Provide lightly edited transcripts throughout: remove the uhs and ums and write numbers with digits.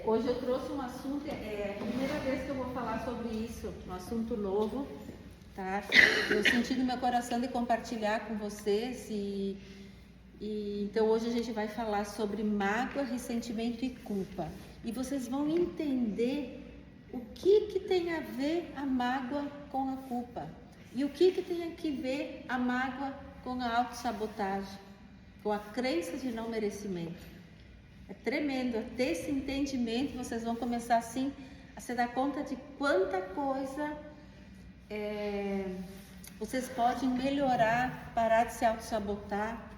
Hoje eu trouxe um assunto, é a primeira vez que eu vou falar sobre isso, um assunto novo, tá? Eu senti no meu coração de compartilhar com vocês então hoje a gente vai falar sobre mágoa, ressentimento e culpa. E vocês vão entender o que tem a ver a mágoa com a culpa. E o que tem a ver a mágoa com a autossabotagem, com a crença de não merecimento. É tremendo, até esse entendimento vocês vão começar assim a se dar conta de quanta coisa vocês podem melhorar, parar de se autossabotar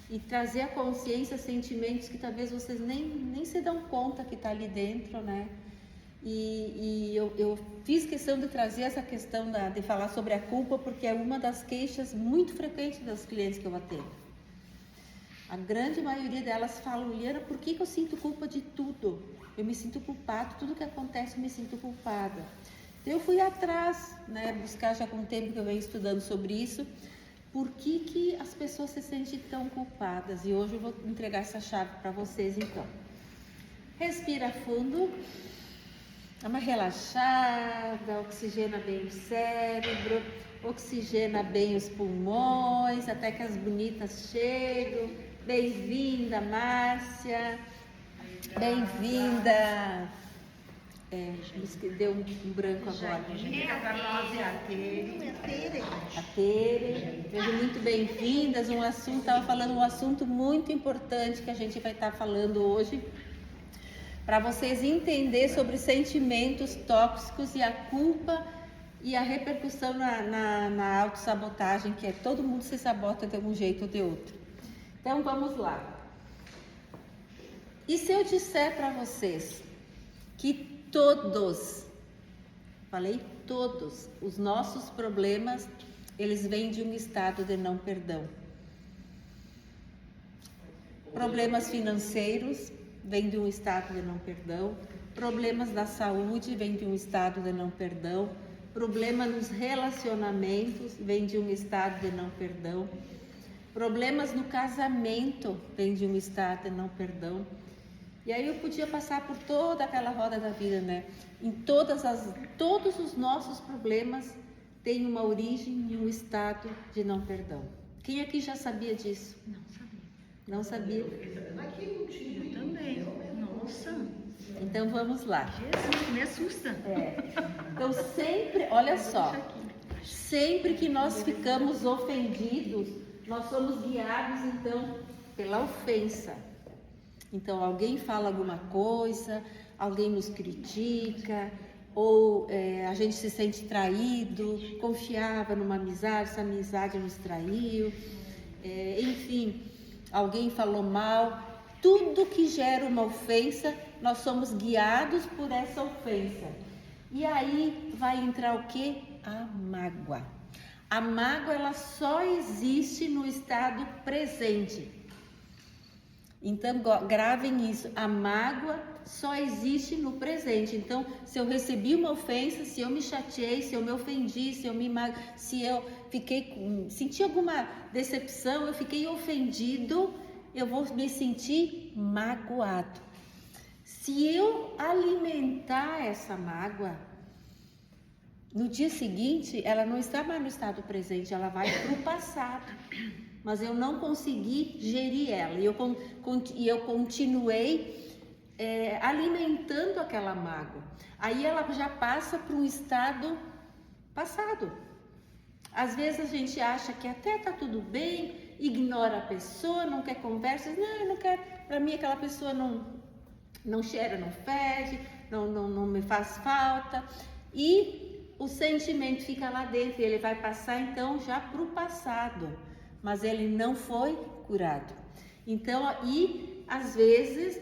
e trazer à consciência sentimentos que talvez vocês nem se dão conta que está ali dentro, né? E eu fiz questão de trazer essa questão de falar sobre a culpa, porque é uma das queixas muito frequentes das clientes que eu atendo. A grande maioria delas falam: Liana, por que eu sinto culpa de tudo? Eu me sinto culpada, tudo que acontece eu me sinto culpada. Então eu fui atrás, né, buscar já com um tempo que eu venho estudando sobre isso, por que as pessoas se sentem tão culpadas. E hoje eu vou entregar essa chave para vocês então. Respira fundo, dá uma relaxada, oxigena bem o cérebro, oxigena bem os pulmões, até que as bonitas chegam. Bem-vinda, Márcia. Bem-vinda. Deu um branco agora. A Tere. Sejam muito bem-vindas. Estava falando um assunto muito importante que a gente vai estar falando hoje, para vocês entenderem sobre sentimentos tóxicos e a culpa e a repercussão na autossabotagem, que é todo mundo se sabota de um jeito ou de outro. Então vamos lá. E se eu disser para vocês que falei todos, os nossos problemas, eles vêm de um estado de não perdão. Problemas financeiros vêm de um estado de não perdão. Problemas da saúde vêm de um estado de não perdão. Problema nos relacionamentos vem de um estado de não perdão. Problemas no casamento vem de um estado de não perdão. E aí eu podia passar por toda aquela roda da vida, né? Todos os nossos problemas têm uma origem em um estado de não perdão. Quem aqui já sabia disso? Não sabia. Eu também. Nossa. Então vamos lá. Jesus, me assusta. Então sempre, olha só, sempre que nós ficamos ofendidos, nós somos guiados então pela ofensa. Então alguém fala alguma coisa, alguém nos critica, ou a gente se sente traído, confiava numa amizade, essa amizade nos traiu, enfim, alguém falou mal. Tudo que gera uma ofensa, nós somos guiados por essa ofensa. E aí vai entrar o quê? A mágoa. A mágoa, ela só existe no estado presente. Então gravem isso, a mágoa só existe no presente. Então, se eu recebi uma ofensa, se eu me chateei, se eu me ofendi, se eu senti alguma decepção, eu fiquei ofendido, eu vou me sentir magoado. Se eu alimentar essa mágoa, no dia seguinte, ela não está mais no estado presente, ela vai para o passado. Mas eu não consegui gerir ela, e eu continuei alimentando aquela mágoa. Aí ela já passa para um estado passado. Às vezes a gente acha que até tá tudo bem, ignora a pessoa, não quer conversa, não, eu não quero, para mim aquela pessoa não cheira, não fede, não me faz falta, e o sentimento fica lá dentro, e ele vai passar então já para o passado, mas ele não foi curado. Então, e às vezes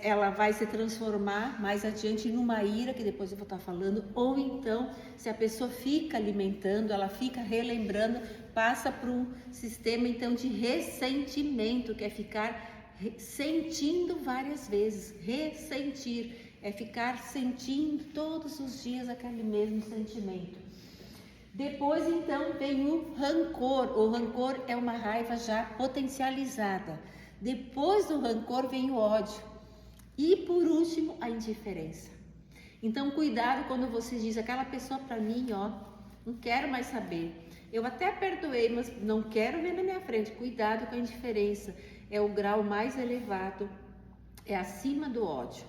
ela vai se transformar mais adiante numa ira, que depois eu vou estar falando, ou então, se a pessoa fica alimentando, ela fica relembrando, passa para um sistema então de ressentimento, que é ficar sentindo várias vezes. Ressentir é ficar sentindo todos os dias aquele mesmo sentimento. Depois então vem o rancor. O rancor é uma raiva já potencializada. Depois do rancor vem o ódio. E por último, a indiferença. Então, cuidado quando você diz aquela pessoa para mim, ó, não quero mais saber. Eu até perdoei, mas não quero ver na minha frente. Cuidado com a indiferença. É o grau mais elevado, é acima do ódio.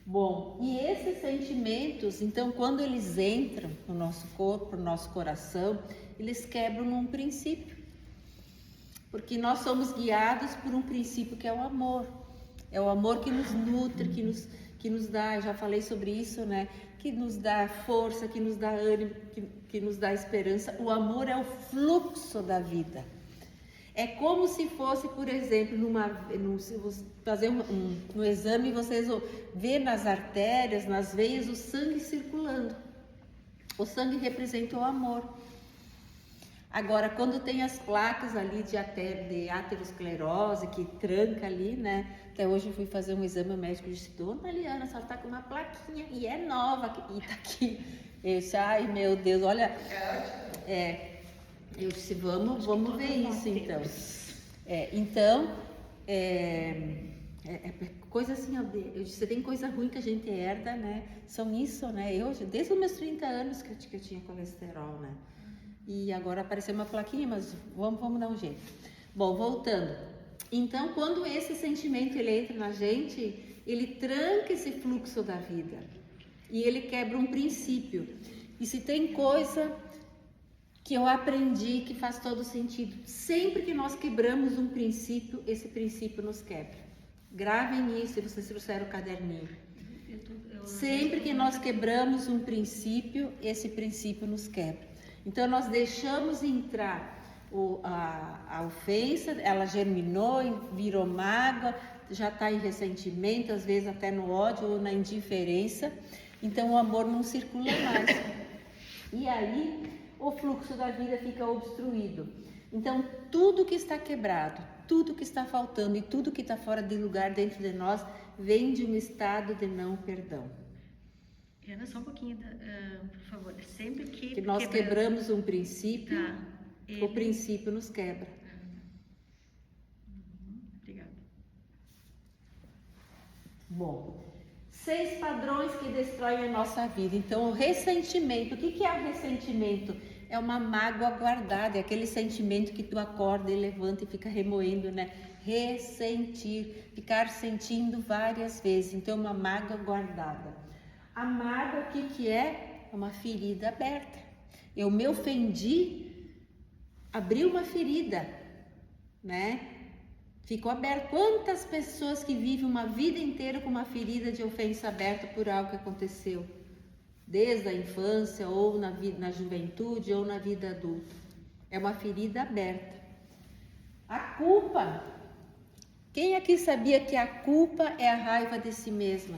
Bom, e esses sentimentos, então, quando eles entram no nosso corpo, no nosso coração, eles quebram um princípio. Porque nós somos guiados por um princípio que é o amor. É o amor que nos nutre, que nos dá, eu já falei sobre isso, né? Que nos dá força, que nos dá ânimo, que nos dá esperança. O amor é o fluxo da vida. É como se fosse, por exemplo, se você fazer um exame, vocês vê nas artérias, nas veias, o sangue circulando. O sangue representa o amor. Agora, quando tem as placas ali de aterosclerose, que tranca ali, né? Até hoje eu fui fazer um exame, o médico disse, Dona Liana, a senhora tá com uma plaquinha, e é nova, e tá aqui. Eu disse, ai meu Deus, olha, eu disse, vamos ver isso então. Coisa assim, eu disse, tem coisa ruim que a gente herda, né? São isso, né? Eu, desde os meus 30 anos que eu tinha colesterol, né? E agora apareceu uma plaquinha, mas vamos dar um jeito. Bom, voltando. Então, quando esse sentimento ele entra na gente, ele tranca esse fluxo da vida. E ele quebra um princípio. E se tem coisa que eu aprendi que faz todo sentido, sempre que nós quebramos um princípio, esse princípio nos quebra. Gravem isso, se vocês trouxeram o caderninho. Sempre que nós quebramos um princípio, esse princípio nos quebra. Então, nós deixamos entrar a ofensa, ela germinou, virou mágoa, já está em ressentimento, às vezes até no ódio ou na indiferença. Então, o amor não circula mais. E aí, o fluxo da vida fica obstruído. Então, tudo que está quebrado, tudo que está faltando e tudo que está fora de lugar dentro de nós, vem de um estado de não perdão. Ana, só um pouquinho, por favor. Sempre que nós quebramos um princípio, o princípio nos quebra. Obrigada. Bom, 6 padrões que destroem a nossa vida. Então, o ressentimento. O que é o ressentimento? É uma mágoa guardada, é aquele sentimento que tu acorda e levanta e fica remoendo, né? Ressentir, ficar sentindo várias vezes. Então, uma mágoa guardada. A mágoa, o que é? É uma ferida aberta. Eu me ofendi, abri uma ferida, né? Ficou aberto. Quantas pessoas que vivem uma vida inteira com uma ferida de ofensa aberta por algo que aconteceu? Desde a infância, ou na juventude, ou na vida adulta. É uma ferida aberta. A culpa. Quem aqui sabia que a culpa é a raiva de si mesma?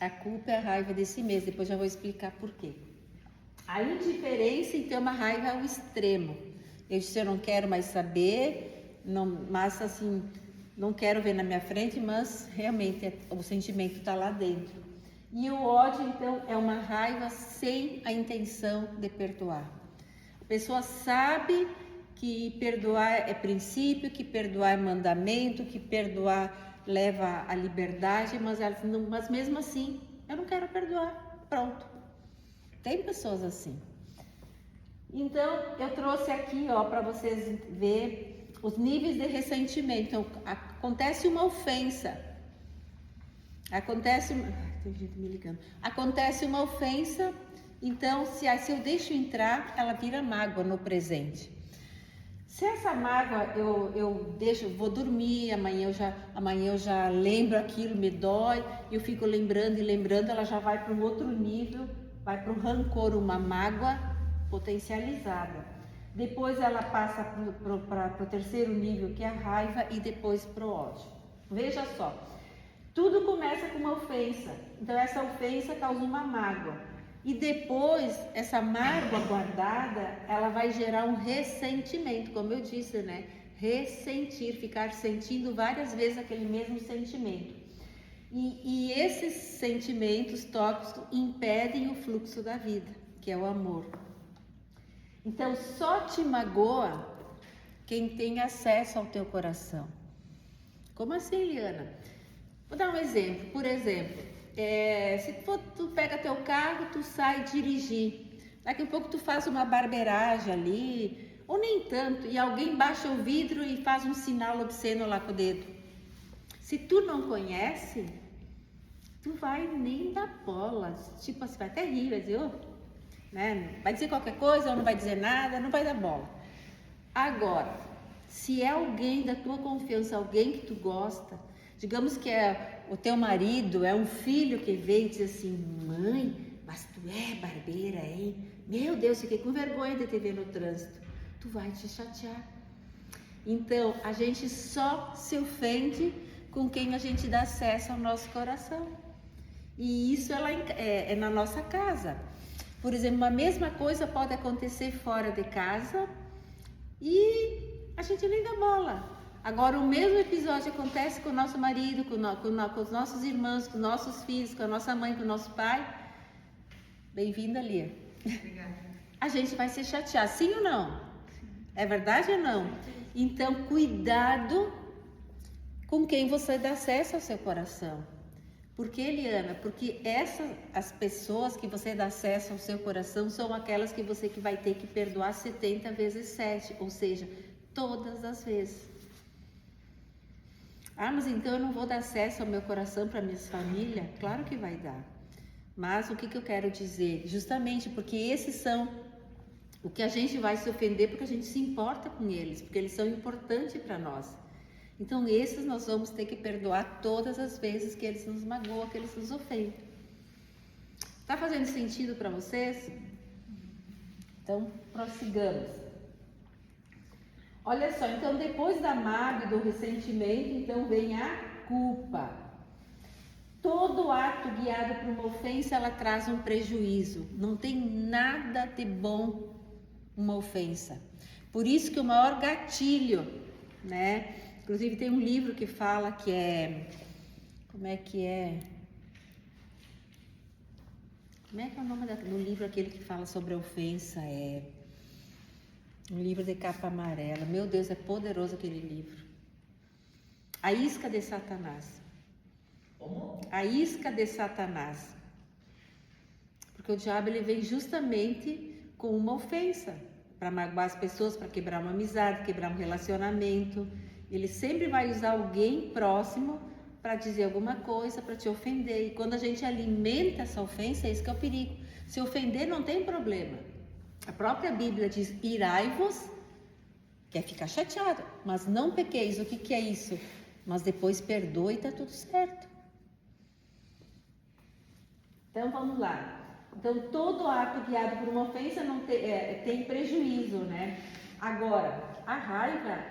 A culpa é a raiva de si mesmo, depois já vou explicar por quê. A indiferença, então, é uma raiva ao extremo. Eu disse, eu não quero mais saber, mas assim, não quero ver na minha frente, mas realmente o sentimento está lá dentro. E o ódio, então, é uma raiva sem a intenção de perdoar. A pessoa sabe que perdoar é princípio, que perdoar é mandamento, que perdoar leva à liberdade, mas mesmo assim, eu não quero perdoar, pronto. Tem pessoas assim. Então, eu trouxe aqui, ó, para vocês verem os níveis de ressentimento. Então, acontece uma ofensa. Tem gente me ligando. Acontece uma ofensa, então, se eu deixo entrar, ela vira mágoa no presente. Se essa mágoa eu deixo, vou dormir, amanhã eu já lembro aquilo, me dói, eu fico lembrando e lembrando, ela já vai para um outro nível, vai para o rancor, uma mágoa potencializada. Depois ela passa para o terceiro nível, que é a raiva, e depois para o ódio. Veja só, tudo começa com uma ofensa, então essa ofensa causa uma mágoa. E depois, essa mágoa guardada, ela vai gerar um ressentimento, como eu disse, né? Ressentir, ficar sentindo várias vezes aquele mesmo sentimento. E esses sentimentos tóxicos impedem o fluxo da vida, que é o amor. Então, só te magoa quem tem acesso ao teu coração. Como assim, Eliana? Vou dar um exemplo. Por exemplo, se tu pega teu carro, tu sai dirigir. Daqui a pouco tu faz uma barbeiragem ali, ou nem tanto, e alguém baixa o vidro e faz um sinal obsceno lá com o dedo. Se tu não conhece, tu vai nem dar bola. Tipo assim, vai até rir, vai dizer, né? Vai dizer qualquer coisa ou não vai dizer nada, não vai dar bola. Agora, se é alguém da tua confiança, alguém que tu gosta, digamos que é o teu marido, é um filho que vem e diz assim, mãe, mas tu é barbeira, hein? Meu Deus, fiquei com vergonha de te ver no trânsito. Tu vai te chatear. Então, a gente só se ofende com quem a gente dá acesso ao nosso coração. E isso é na nossa casa. Por exemplo, a mesma coisa pode acontecer fora de casa e a gente nem dá bola. Agora, o mesmo episódio acontece com o nosso marido, com os nossos irmãos, com os nossos filhos, com a nossa mãe, com o nosso pai. Bem-vinda, Lia. Obrigada. A gente vai se chatear, sim ou não? É verdade ou não? Então, cuidado com quem você dá acesso ao seu coração. Por que, Eliana? Porque as pessoas que você dá acesso ao seu coração são aquelas que você vai ter que perdoar 70 vezes 7, ou seja, todas as vezes. Ah, mas então eu não vou dar acesso ao meu coração para minha família? Claro que vai dar. Mas o que eu quero dizer? Justamente porque esses são o que a gente vai se ofender porque a gente se importa com eles, porque eles são importantes para nós. Então esses nós vamos ter que perdoar todas as vezes que eles nos magoam, que eles nos ofendem. Tá fazendo sentido para vocês? Então prossigamos. Olha só, então depois da mágoa e do ressentimento, então vem a culpa. Todo ato guiado por uma ofensa, ela traz um prejuízo. Não tem nada de bom uma ofensa. Por isso que o maior gatilho, né? Inclusive tem um livro que fala que como é que é o nome do livro, aquele que fala sobre a ofensa? É um livro de capa amarela. Meu Deus, é poderoso aquele livro. A Isca de Satanás. Como? A isca de Satanás. Porque o diabo ele vem justamente com uma ofensa para magoar as pessoas, para quebrar uma amizade, quebrar um relacionamento. Ele sempre vai usar alguém próximo para dizer alguma coisa, para te ofender. E quando a gente alimenta essa ofensa, é isso que é o perigo. Se ofender não tem problema. A própria Bíblia diz, irai-vos, que é ficar chateado, mas não pequeis. O que é isso? Mas depois perdoe e está tudo certo. Então vamos lá. Então todo ato guiado por uma ofensa não tem prejuízo, né? Agora, a raiva,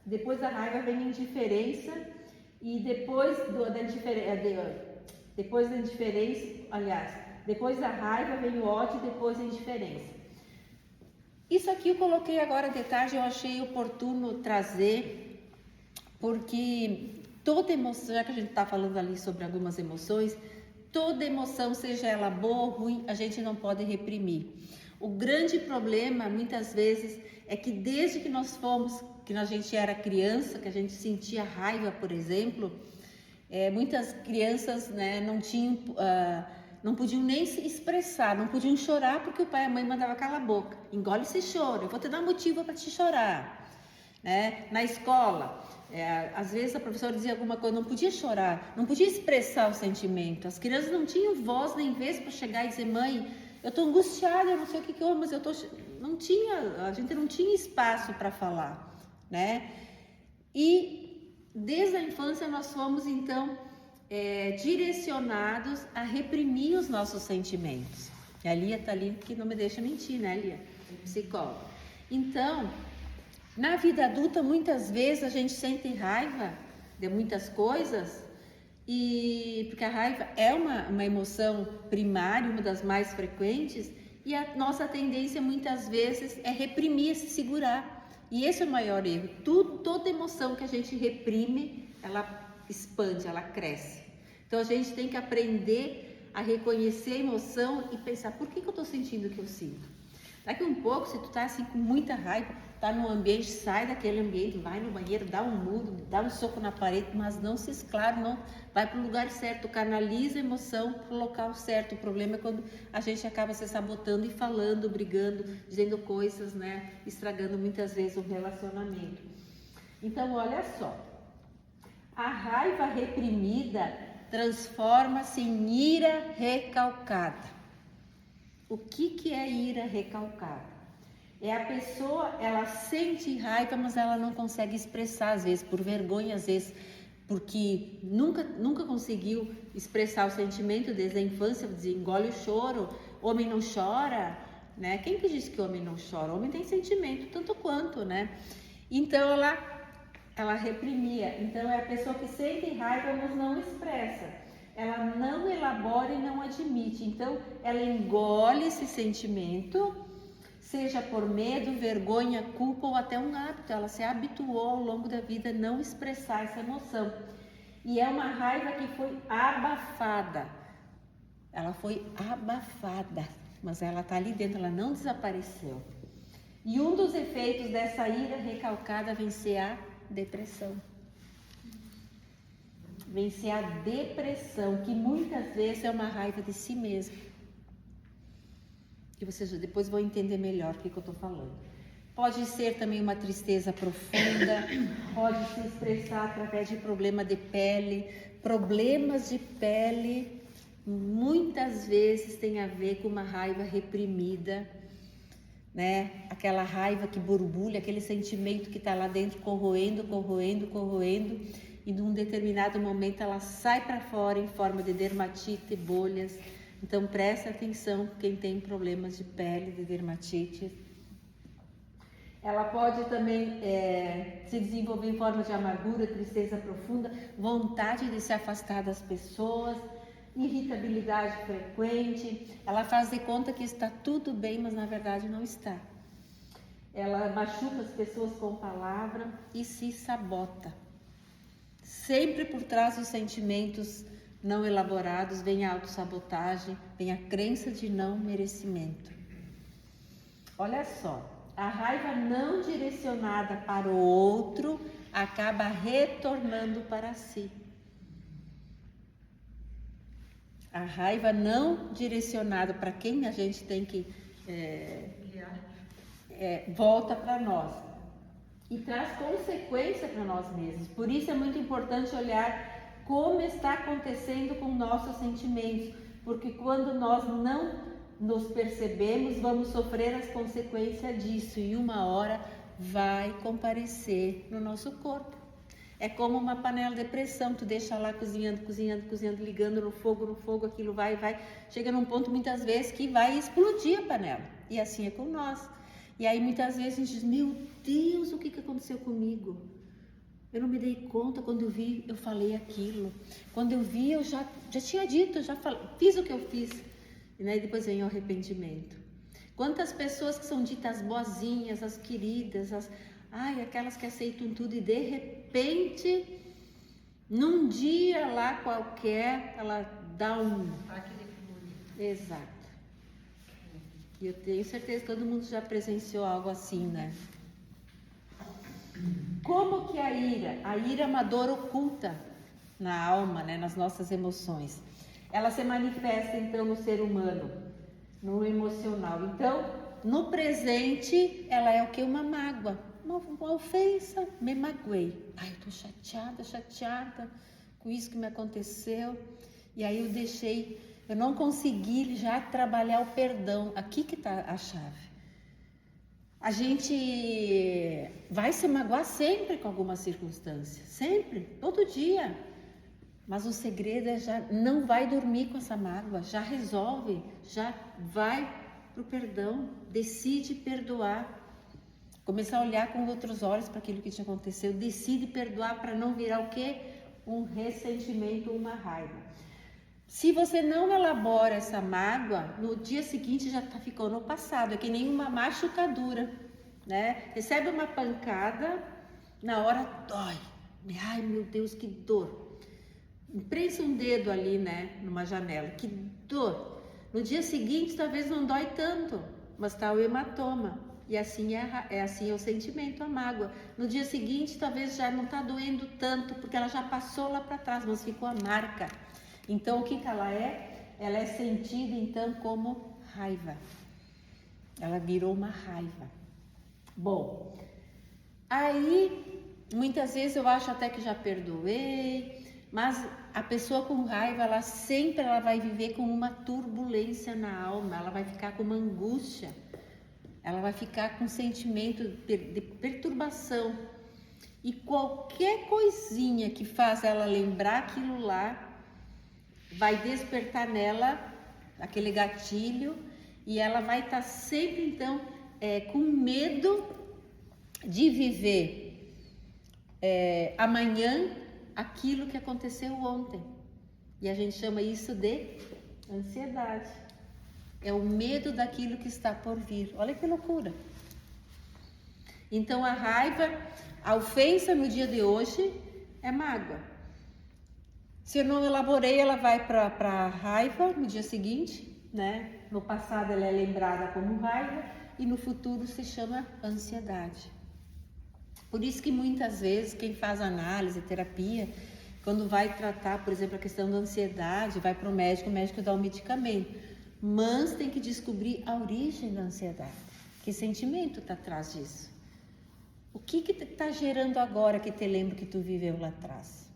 depois da raiva vem a indiferença e depois da raiva vem o ódio e depois a indiferença. Isso aqui eu coloquei agora de tarde, eu achei oportuno trazer, porque toda emoção, já que a gente está falando ali sobre algumas emoções, toda emoção, seja ela boa ou ruim, a gente não pode reprimir. O grande problema, muitas vezes, é que desde que que a gente era criança, que a gente sentia raiva, por exemplo, muitas crianças, né, não podiam nem se expressar, não podiam chorar porque o pai e a mãe mandavam calar a boca. Engole esse choro, eu vou te dar motivo para te chorar. Na escola, às vezes a professora dizia alguma coisa, não podia chorar, não podia expressar o sentimento. As crianças não tinham voz nem vez para chegar e dizer, mãe, eu estou angustiada, eu não sei o que houve, mas a gente não tinha espaço para falar, né? E desde a infância nós fomos então direcionados a reprimir os nossos sentimentos. E a Lia está ali que não me deixa mentir, né, Lia? Psicóloga. Então, na vida adulta, muitas vezes a gente sente raiva de muitas coisas, porque a raiva é uma emoção primária, uma das mais frequentes, e a nossa tendência muitas vezes é reprimir, se segurar. E esse é o maior erro. Toda emoção que a gente reprime, ela expande, ela cresce. Então a gente tem que aprender a reconhecer a emoção e pensar, por que eu estou sentindo o que eu sinto? Daqui um pouco, se tu tá assim com muita raiva, tá num ambiente, sai daquele ambiente, vai no banheiro, dá um muro, dá um soco na parede, mas não se esclara, não vai para o lugar certo, canaliza a emoção para o local certo. O problema é quando a gente acaba se sabotando e falando, brigando, dizendo coisas, né, estragando muitas vezes o relacionamento. Então, olha só, a raiva reprimida transforma-se em ira recalcada. O que é ira recalcada? É a pessoa, ela sente raiva, mas ela não consegue expressar, às vezes por vergonha, às vezes porque nunca conseguiu expressar o sentimento desde a infância, dizia, engole o choro, homem não chora, né? Quem que disse que homem não chora? Homem tem sentimento, tanto quanto, né? Então ela reprimia. Então é a pessoa que sente raiva, mas não expressa. Ela não elabora e não admite. Então ela engole esse sentimento, seja por medo, vergonha, culpa ou até um hábito. Ela se habituou ao longo da vida a não expressar essa emoção. E é uma raiva que foi abafada. Ela foi abafada, mas ela está ali dentro, ela não desapareceu. E um dos efeitos dessa ira recalcada vem ser a depressão. Vem ser a depressão, que muitas vezes é uma raiva de si mesmo. Que vocês depois vão entender melhor o que eu estou falando. Pode ser também uma tristeza profunda, pode se expressar através de problema de pele. Problemas de pele muitas vezes tem a ver com uma raiva reprimida, né? Aquela raiva que borbulha, aquele sentimento que está lá dentro corroendo, e num determinado momento ela sai para fora em forma de dermatite, bolhas. Então presta atenção quem tem problemas de pele, de dermatite. Ela pode também se desenvolver em forma de amargura, tristeza profunda, vontade de se afastar das pessoas, irritabilidade frequente. Ela faz de conta que está tudo bem, mas na verdade não está. Ela machuca as pessoas com palavra e se sabota. Sempre por trás dos sentimentos não elaborados vem a autossabotagem, vem a crença de não merecimento. Olha só, a raiva não direcionada para o outro acaba retornando para si. A raiva não direcionada para quem a gente tem que volta para nós e traz consequência para nós mesmos. Por isso é muito importante olhar como está acontecendo com nossos sentimentos, porque quando nós não nos percebemos, vamos sofrer as consequências disso e uma hora vai comparecer no nosso corpo. É como uma panela de pressão, tu deixa lá cozinhando, ligando no fogo, aquilo vai, chega num ponto muitas vezes que vai explodir a panela, e assim é com nós. E aí muitas vezes a gente diz, meu Deus, o que aconteceu comigo? Eu não me dei conta, quando eu vi, eu falei aquilo. Quando eu vi, eu já tinha dito, fiz o que eu fiz. E né, depois vem o arrependimento. Quantas pessoas que são ditas boazinhas, as queridas, aquelas que aceitam tudo e de repente, num dia lá qualquer, ela dá um... Exato. E eu tenho certeza que todo mundo já presenciou algo assim, né? Como que a ira? A ira é uma dor oculta na alma, né, nas nossas emoções. Ela se manifesta, então, no ser humano, no emocional. Então, no presente, ela é o que? Uma mágoa, uma ofensa. Me magoei. Ai, eu tô chateada com isso que me aconteceu. E aí eu não consegui já trabalhar o perdão. Aqui que está a chave. A gente vai se magoar sempre com alguma circunstância, sempre, todo dia. Mas o segredo é já não vai dormir com essa mágoa, já resolve, já vai pro perdão, decide perdoar. Começar a olhar com outros olhos para aquilo que te aconteceu, decide perdoar para não virar o quê? Um ressentimento, uma raiva. Se você não elabora essa mágoa, no dia seguinte já ficou no passado. É que nem uma machucadura, né? Recebe uma pancada, na hora dói. Ai, meu Deus, que dor. Prensa um dedo ali, né? Numa janela, que dor. No dia seguinte, talvez não dói tanto, mas tá o hematoma. E assim assim é o sentimento, a mágoa. No dia seguinte, talvez já não está doendo tanto, porque ela já passou lá para trás, mas ficou a marca. Então, o que ela é? Ela é sentida, então, como raiva. Ela virou uma raiva. Bom, aí, muitas vezes eu acho até que já perdoei, mas a pessoa com raiva, ela vai viver com uma turbulência na alma, ela vai ficar com uma angústia, ela vai ficar com um sentimento de perturbação. E qualquer coisinha que faz ela lembrar aquilo lá, vai despertar nela aquele gatilho e ela vai estar sempre, então, com medo de viver amanhã aquilo que aconteceu ontem. E a gente chama isso de ansiedade. É o medo daquilo que está por vir. Olha que loucura. Então a raiva, a ofensa no dia de hoje é mágoa. Se eu não elaborei, ela vai para a raiva no dia seguinte, né? No passado ela é lembrada como raiva e no futuro se chama ansiedade. Por isso que muitas vezes quem faz análise, terapia, quando vai tratar, por exemplo, a questão da ansiedade, vai para o médico dá um medicamento, mas tem que descobrir a origem da ansiedade. Que sentimento está atrás disso? O que está gerando agora que te lembra que tu viveu lá atrás?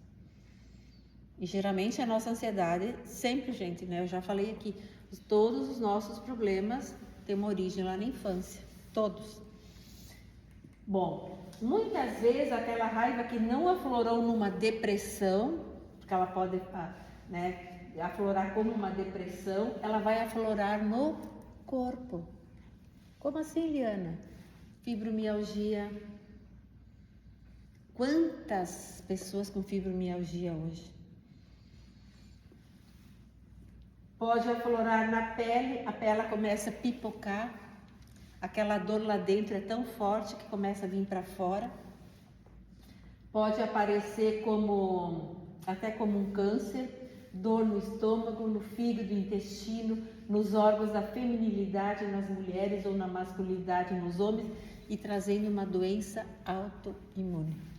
E geralmente a nossa ansiedade, sempre, gente, né? Eu já falei aqui, todos os nossos problemas têm uma origem lá na infância, todos. Bom, muitas vezes aquela raiva que não aflorou numa depressão, porque ela pode, né, aflorar como uma depressão, ela vai aflorar no corpo. Como assim, Liana? Fibromialgia. Quantas pessoas com fibromialgia hoje? Pode aflorar na pele, a pele começa a pipocar, aquela dor lá dentro é tão forte que começa a vir para fora. Pode aparecer até como um câncer, dor no estômago, no fígado, no intestino, nos órgãos da feminilidade nas mulheres ou na masculinidade nos homens e trazendo uma doença autoimune.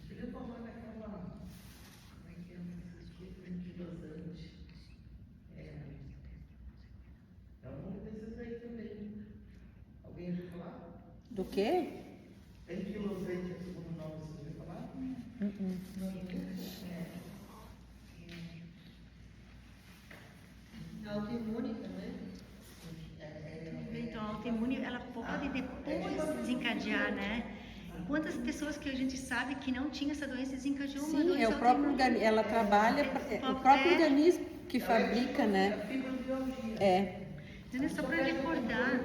Do quê? Anquilosante é o segundo nome, você ouviu falar? Autoimune também? Então, a autoimune, ela pode depois desencadear, né? Quantas pessoas que a gente sabe que não tinha essa doença desencadeou uma doença Sim, é o próprio organismo, ela trabalha, o próprio organismo que fabrica, né? Então, é só para recordar.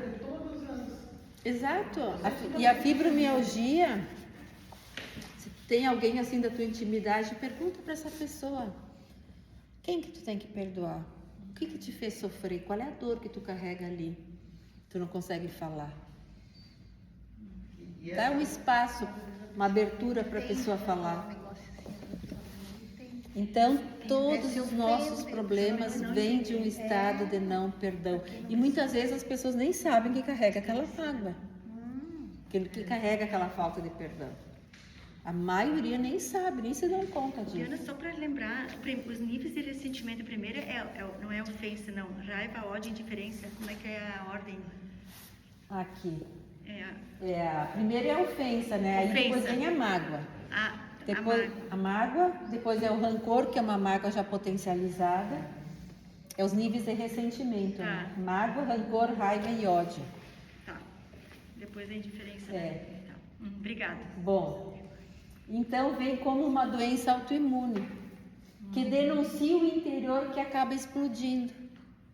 Exato. E a fibromialgia, se tem alguém assim da tua intimidade, pergunta para essa pessoa: quem que tu tem que perdoar? O que te fez sofrer? Qual é a dor que tu carrega ali? Tu não consegue falar. Dá um espaço, uma abertura para a pessoa falar. Então, todos os nossos problemas vêm de um estado de não perdão. E muitas vezes as pessoas nem sabem que carrega aquela mágoa, que carrega aquela falta de perdão. A maioria nem sabe, nem se dão conta disso. Diana, só para lembrar, os níveis de ressentimento, primeiro não é ofensa, não. Raiva, ódio, indiferença. Como é que é a ordem? Aqui. Primeiro é a ofensa, né? Aí depois vem a mágoa. Depois a mágoa, depois é o rancor, que é uma mágoa já potencializada. É os níveis de ressentimento, né? Mágoa, rancor, raiva e ódio. Tá. Depois a indiferença. Né? Tá. Obrigada. Bom, então vem como uma doença autoimune, que denuncia o interior que acaba explodindo.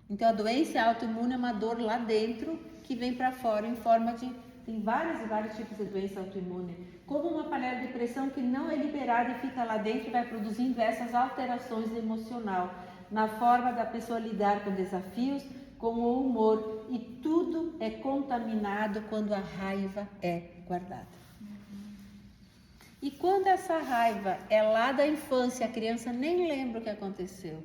Então a doença autoimune é uma dor lá dentro que vem para fora em forma de... Tem vários e vários tipos de doença autoimune. Como uma panela de pressão que não é liberada e fica lá dentro e vai produzindo essas alterações emocional, na forma da pessoa lidar com desafios, com o humor, e tudo é contaminado quando a raiva é guardada. E quando essa raiva é lá da infância, a criança nem lembra o que aconteceu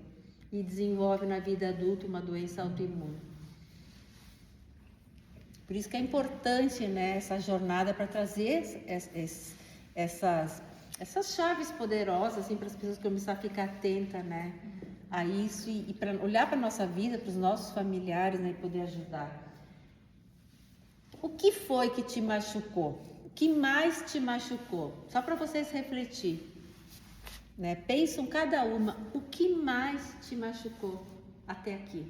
e desenvolve na vida adulta uma doença autoimune. Por isso que é importante, né, essa jornada para trazer essas chaves poderosas, assim, para as pessoas começarem a ficar atentas, né, a isso e para olhar para a nossa vida, para os nossos familiares, né, e poder ajudar. O que foi que te machucou? O que mais te machucou? Só para vocês refletir, né? Pensam cada uma, o que mais te machucou até aqui?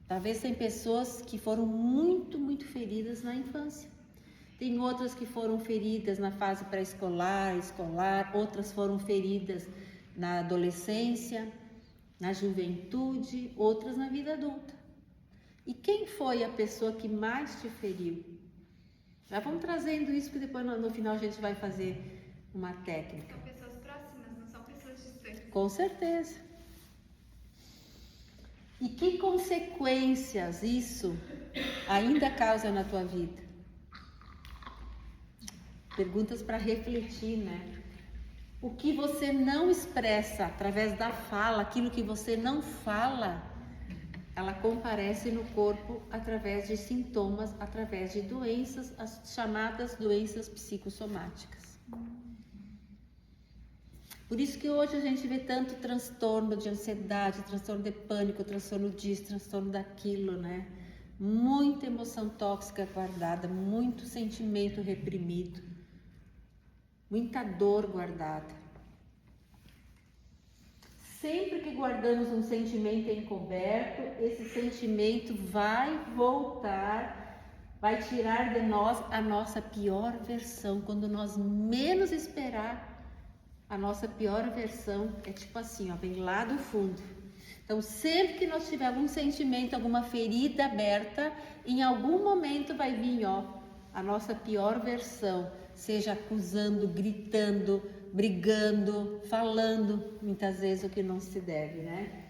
Talvez tem pessoas que foram muito, muito feridas na infância. Tem outras que foram feridas na fase pré-escolar, escolar, outras foram feridas na adolescência, na juventude, outras na vida adulta. E quem foi a pessoa que mais te feriu? Já vamos trazendo isso, que depois no final a gente vai fazer uma técnica. São pessoas próximas, não são pessoas distantes. Com certeza. E que consequências isso ainda causa na tua vida? Perguntas para refletir, né? O que você não expressa através da fala, aquilo que você não fala, ela comparece no corpo através de sintomas, através de doenças, as chamadas doenças psicossomáticas. Por isso que hoje a gente vê tanto transtorno de ansiedade, transtorno de pânico, transtorno disso, transtorno daquilo, né? Muita emoção tóxica guardada, muito sentimento reprimido, muita dor guardada. Sempre que guardamos um sentimento encoberto, esse sentimento vai voltar, vai tirar de nós a nossa pior versão. Quando nós menos esperar, a nossa pior versão é tipo assim, ó, vem lá do fundo. Então, sempre que nós tivermos um sentimento, alguma ferida aberta, em algum momento vai vir, ó, a nossa pior versão, seja acusando, gritando, brigando, falando, muitas vezes o que não se deve, né?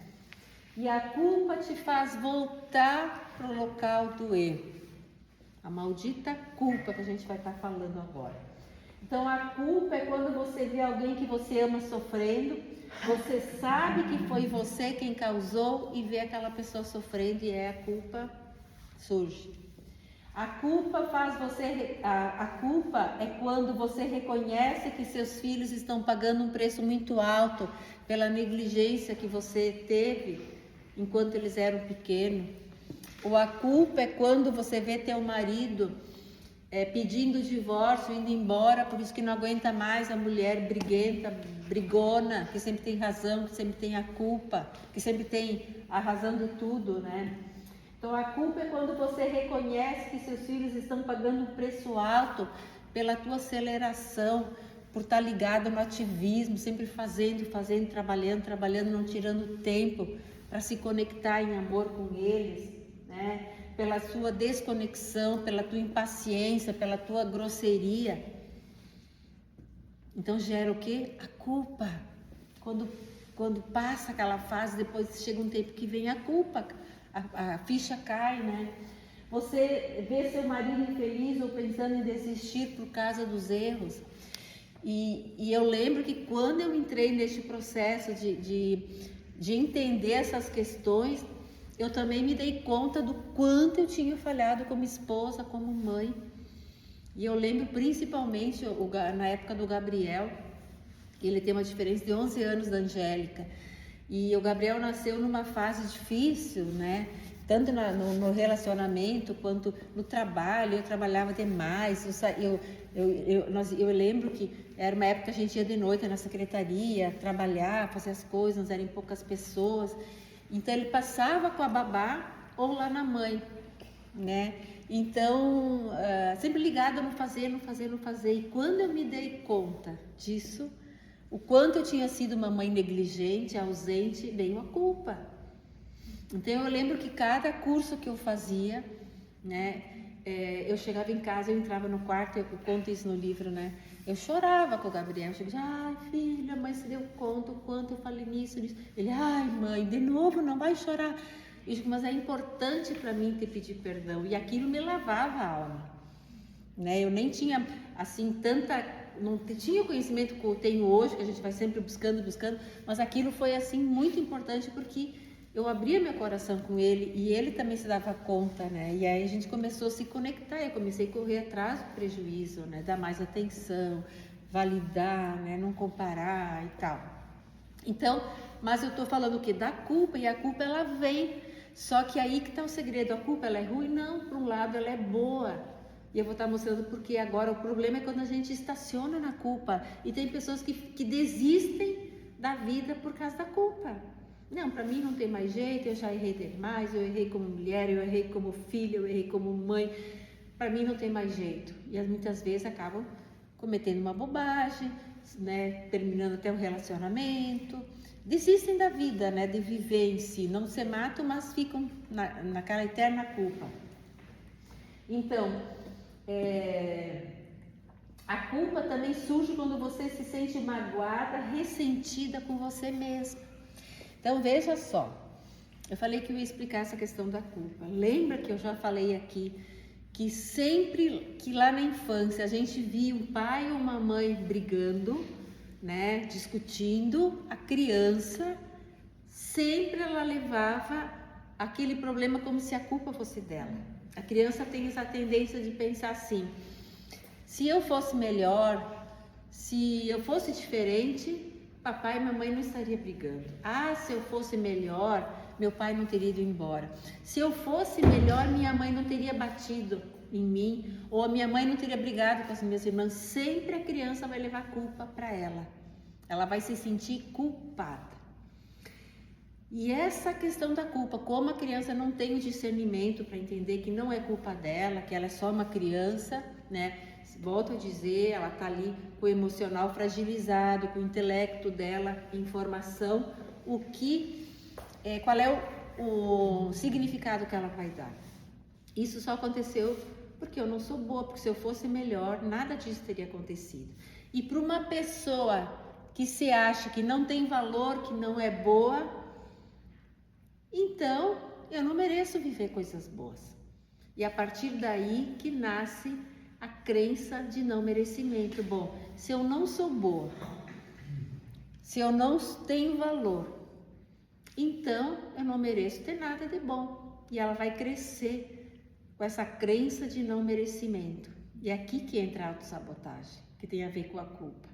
E a culpa te faz voltar para o local do erro. A maldita culpa que a gente vai estar falando agora. Então, a culpa é quando você vê alguém que você ama sofrendo, você sabe que foi você quem causou e vê aquela pessoa sofrendo e a culpa surge. A culpa faz você, a culpa é quando você reconhece que seus filhos estão pagando um preço muito alto pela negligência que você teve enquanto eles eram pequenos. Ou a culpa é quando você vê teu marido pedindo divórcio, indo embora, por isso que não aguenta mais a mulher briguenta, brigona, que sempre tem razão, que sempre tem a culpa, que sempre tem a razão de tudo, né? Então a culpa é quando você reconhece que seus filhos estão pagando um preço alto pela tua aceleração, por estar ligado no ativismo, sempre fazendo, trabalhando, não tirando tempo para se conectar em amor com eles, né? Pela sua desconexão, pela tua impaciência, pela tua grosseria. Então gera o quê? A culpa. Quando passa aquela fase, depois chega um tempo que vem a culpa, a ficha cai, né? Você vê seu marido infeliz ou pensando em desistir por causa dos erros. E eu lembro que quando eu entrei neste processo de entender essas questões, eu também me dei conta do quanto eu tinha falhado como esposa, como mãe. E eu lembro principalmente na época do Gabriel, ele tem uma diferença de 11 anos da Angélica. E o Gabriel nasceu numa fase difícil, né? Tanto no relacionamento quanto no trabalho. Eu trabalhava demais. Eu lembro que era uma época que a gente ia de noite na secretaria, trabalhar, fazer as coisas, nós eram poucas pessoas. Então ele passava com a babá ou lá na mãe, né? Então, sempre ligado a não fazer. E quando eu me dei conta disso, o quanto eu tinha sido uma mãe negligente, ausente, veio a culpa. Então eu lembro que cada curso que eu fazia, né? Eu chegava em casa, eu entrava no quarto, eu conto isso no livro, né? Eu chorava com o Gabriel, eu chegava, ai filha, a mãe se deu conta o quanto eu falei nisso. Ele, ai mãe, de novo, não vai chorar. Eu digo, mas é importante para mim te pedir perdão. E aquilo me lavava a alma, né? Eu nem tinha, assim, não tinha o conhecimento que eu tenho hoje, que a gente vai sempre buscando, mas aquilo foi, assim, muito importante porque eu abria meu coração com ele e ele também se dava conta, né? E aí a gente começou a se conectar, eu comecei a correr atrás do prejuízo, né? Dar mais atenção, validar, né? Não comparar e tal. Então, mas eu tô falando o quê? Da culpa, e a culpa ela vem, só que aí que tá o segredo, a culpa ela é ruim? Não, por um lado ela é boa. E eu vou estar mostrando porque agora o problema é quando a gente estaciona na culpa. E tem pessoas que desistem da vida por causa da culpa. Não, para mim não tem mais jeito, eu já errei demais, eu errei como mulher, eu errei como filha, eu errei como mãe. Para mim não tem mais jeito. E muitas vezes acabam cometendo uma bobagem, né? Terminando até um relacionamento. Desistem da vida, né? De viver em si. Não se matam, mas ficam naquela eterna culpa. Então, a culpa também surge quando você se sente magoada, ressentida com você mesma. Então veja só, eu falei que eu ia explicar essa questão da culpa. Lembra que eu já falei aqui que sempre que lá na infância a gente via um pai ou uma mãe brigando, né, discutindo, a criança sempre ela levava aquele problema como se a culpa fosse dela. A criança tem essa tendência de pensar assim: se eu fosse melhor, se eu fosse diferente, papai e mamãe não estariam brigando. Ah, se eu fosse melhor, meu pai não teria ido embora. Se eu fosse melhor, minha mãe não teria batido em mim, ou a minha mãe não teria brigado com as minhas irmãs. Sempre a criança vai levar culpa para ela. Ela vai se sentir culpada. E essa questão da culpa, como a criança não tem o discernimento para entender que não é culpa dela, que ela é só uma criança, né? Volto a dizer, ela está ali com o emocional fragilizado, com o intelecto dela em formação, qual é o significado que ela vai dar. Isso só aconteceu porque eu não sou boa, porque se eu fosse melhor, nada disso teria acontecido. E para uma pessoa que se acha que não tem valor, que não é boa, então eu não mereço viver coisas boas. E a partir daí que nasce a crença de não merecimento. Bom, se eu não sou boa, se eu não tenho valor, então eu não mereço ter nada de bom. E ela vai crescer com essa crença de não merecimento. E é aqui que entra a autossabotagem, que tem a ver com a culpa.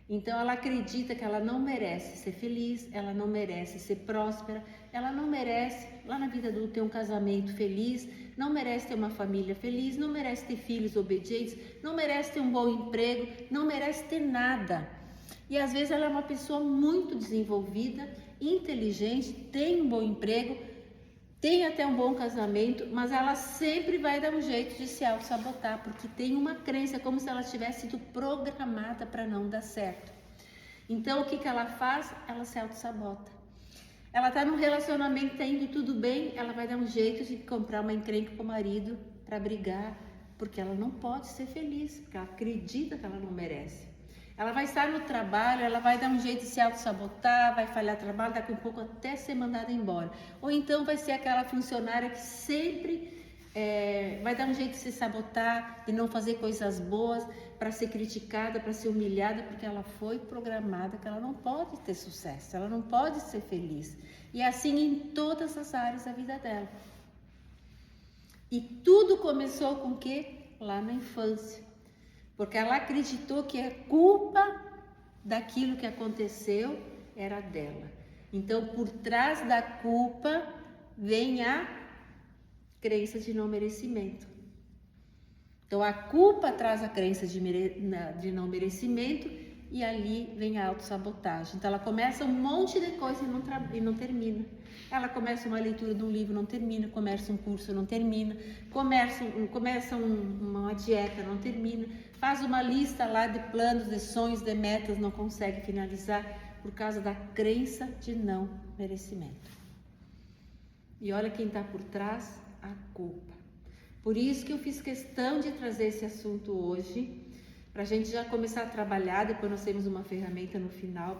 Então ela acredita que ela não merece ser feliz, ela não merece ser próspera, ela não merece, lá na vida adulta, ter um casamento feliz, não merece ter uma família feliz, não merece ter filhos obedientes, não merece ter um bom emprego, não merece ter nada. E às vezes ela é uma pessoa muito desenvolvida, inteligente, tem um bom emprego, tem até um bom casamento, mas ela sempre vai dar um jeito de se auto-sabotar, porque tem uma crença, como se ela tivesse sido programada para não dar certo. Então o que ela faz? Ela se auto-sabota. Ela está num relacionamento, está indo tudo bem, ela vai dar um jeito de comprar uma encrenca com o marido para brigar, porque ela não pode ser feliz, porque ela acredita que ela não merece. Ela vai estar no trabalho, ela vai dar um jeito de se auto-sabotar, vai falhar trabalho, daqui a pouco até ser mandada embora. Ou então vai ser aquela funcionária que sempre vai dar um jeito de se sabotar, de não fazer coisas boas, para ser criticada, para ser humilhada, porque ela foi programada que ela não pode ter sucesso, ela não pode ser feliz. E assim em todas as áreas da vida dela. E tudo começou com o quê? Lá na infância. Porque ela acreditou que a culpa daquilo que aconteceu era dela. Então, por trás da culpa vem a crença de não merecimento. Então, a culpa traz a crença de não merecimento e ali vem a autossabotagem. Então, ela começa um monte de coisa e não termina. Ela começa uma leitura de um livro, não termina. Começa um curso, não termina. Começa uma dieta, não termina. Faz uma lista lá de planos, de sonhos, de metas, não consegue finalizar por causa da crença de não merecimento. E olha quem está por trás, a culpa. Por isso que eu fiz questão de trazer esse assunto hoje, para a gente já começar a trabalhar. Depois nós temos uma ferramenta no final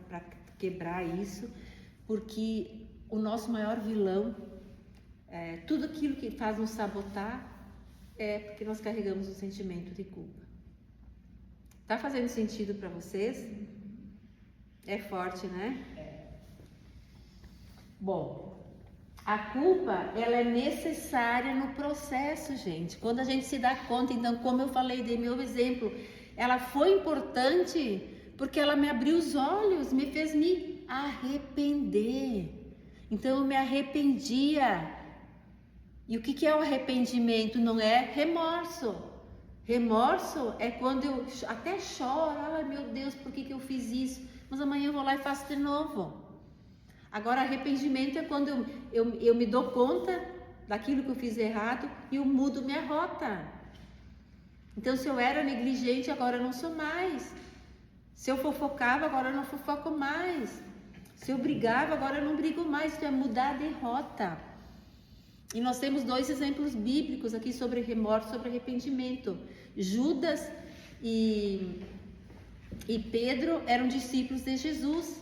para quebrar isso, porque o nosso maior vilão, tudo aquilo que faz nos sabotar, é porque nós carregamos o sentimento de culpa. Tá fazendo sentido para vocês? É forte, né? Bom, A culpa, ela é necessária no processo, gente. Quando a gente se dá conta, então, como eu falei, dei meu exemplo, ela foi importante porque ela me abriu os olhos, me fez me arrepender. Então, eu me arrependia. E o que é o arrependimento? Não é remorso. Remorso é quando eu até choro, ai meu Deus, por que eu fiz isso? Mas amanhã eu vou lá e faço de novo. Agora, arrependimento é quando eu me dou conta daquilo que eu fiz errado e eu mudo minha rota. Então, se eu era negligente, agora eu não sou mais. Se eu fofocava, agora eu não fofoco mais. Se eu brigava, agora eu não brigo mais. Isso é mudar de rota. E nós temos 2 exemplos bíblicos aqui sobre remorso, sobre arrependimento. Judas e Pedro eram discípulos de Jesus.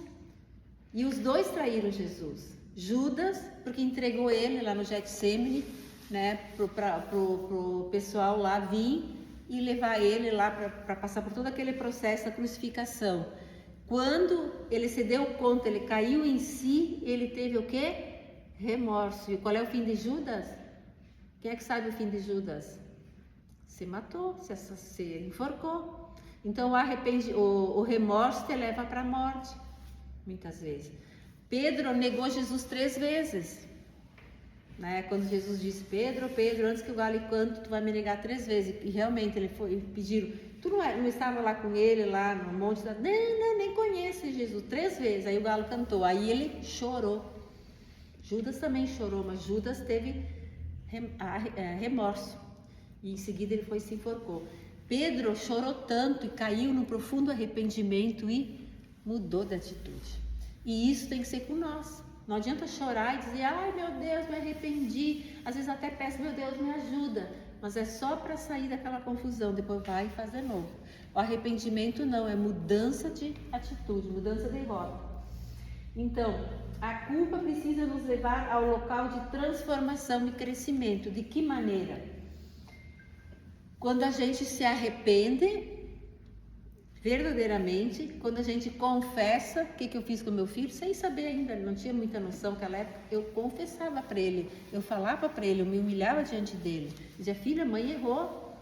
E os 2 traíram Jesus. Judas, porque entregou ele lá no Getsemane, né, pro pessoal lá vir e levar ele lá para passar por todo aquele processo da crucificação. Quando ele se deu conta, ele caiu em si, ele teve o quê? Remorso. E qual é o fim de Judas? Quem é que sabe o fim de Judas? Se matou, se enforcou. Então o remorso te leva para a morte, muitas vezes. Pedro negou Jesus 3 vezes. Né? Quando Jesus disse, Pedro, antes que o galo cante, tu vai me negar 3 vezes. E realmente pediram, tu não estava lá com ele, lá no monte da... Não, nem conheço Jesus, 3 vezes. Aí o galo cantou, aí ele chorou. Judas também chorou, mas Judas teve remorso. E em seguida ele foi e se enforcou. Pedro chorou tanto e caiu num profundo arrependimento e mudou de atitude. E isso tem que ser com nós. Não adianta chorar e dizer, ai meu Deus, me arrependi. Às vezes até peço, meu Deus, me ajuda. Mas é só para sair daquela confusão, depois vai e faz de novo. O arrependimento não, é mudança de atitude, mudança de rota. Então, a culpa precisa nos levar ao local de transformação e crescimento. De que maneira? Quando a gente se arrepende verdadeiramente, quando a gente confessa o que eu fiz com meu filho, sem saber ainda, não tinha muita noção naquela época, eu confessava para ele, eu falava para ele, eu me humilhava diante dele, dizia, filha, a mãe errou,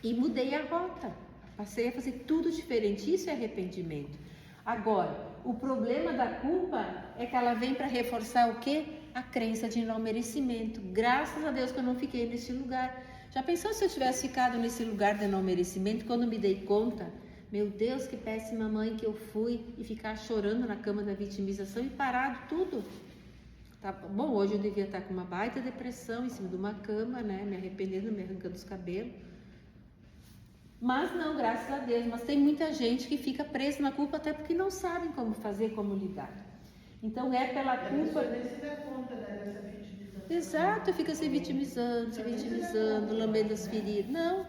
e mudei a rota, passei a fazer tudo diferente, isso é arrependimento. Agora, o problema da culpa é que ela vem para reforçar o quê? A crença de não merecimento. Graças a Deus que eu não fiquei nesse lugar. Já pensou se eu tivesse ficado nesse lugar de não merecimento, quando me dei conta? Meu Deus, que péssima mãe que eu fui, e ficar chorando na cama da vitimização e parado tudo. Tá bom, hoje eu devia estar com uma baita depressão em cima de uma cama, né? Me arrependendo, me arrancando os cabelos. Mas não, graças a Deus. Mas tem muita gente que fica presa na culpa até porque não sabem como fazer, como lidar. Então é pela culpa. Nem se dá conta dessa vitimização. Exato, fica se vitimizando, lambendo as feridas. Não.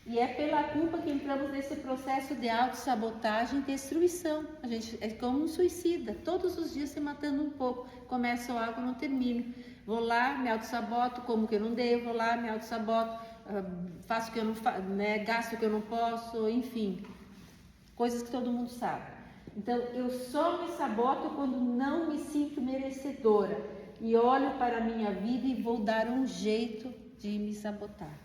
E é pela culpa que entramos nesse processo de autossabotagem e destruição. A gente é como um suicida, todos os dias se matando um pouco. Começo algo, não termino. Vou lá, me autossaboto, como que eu não devo, vou lá, me autossaboto, faço o que eu não faço, né, gasto o que eu não posso, enfim. Coisas que todo mundo sabe. Então, eu só me saboto quando não me sinto merecedora. E olho para a minha vida e vou dar um jeito de me sabotar.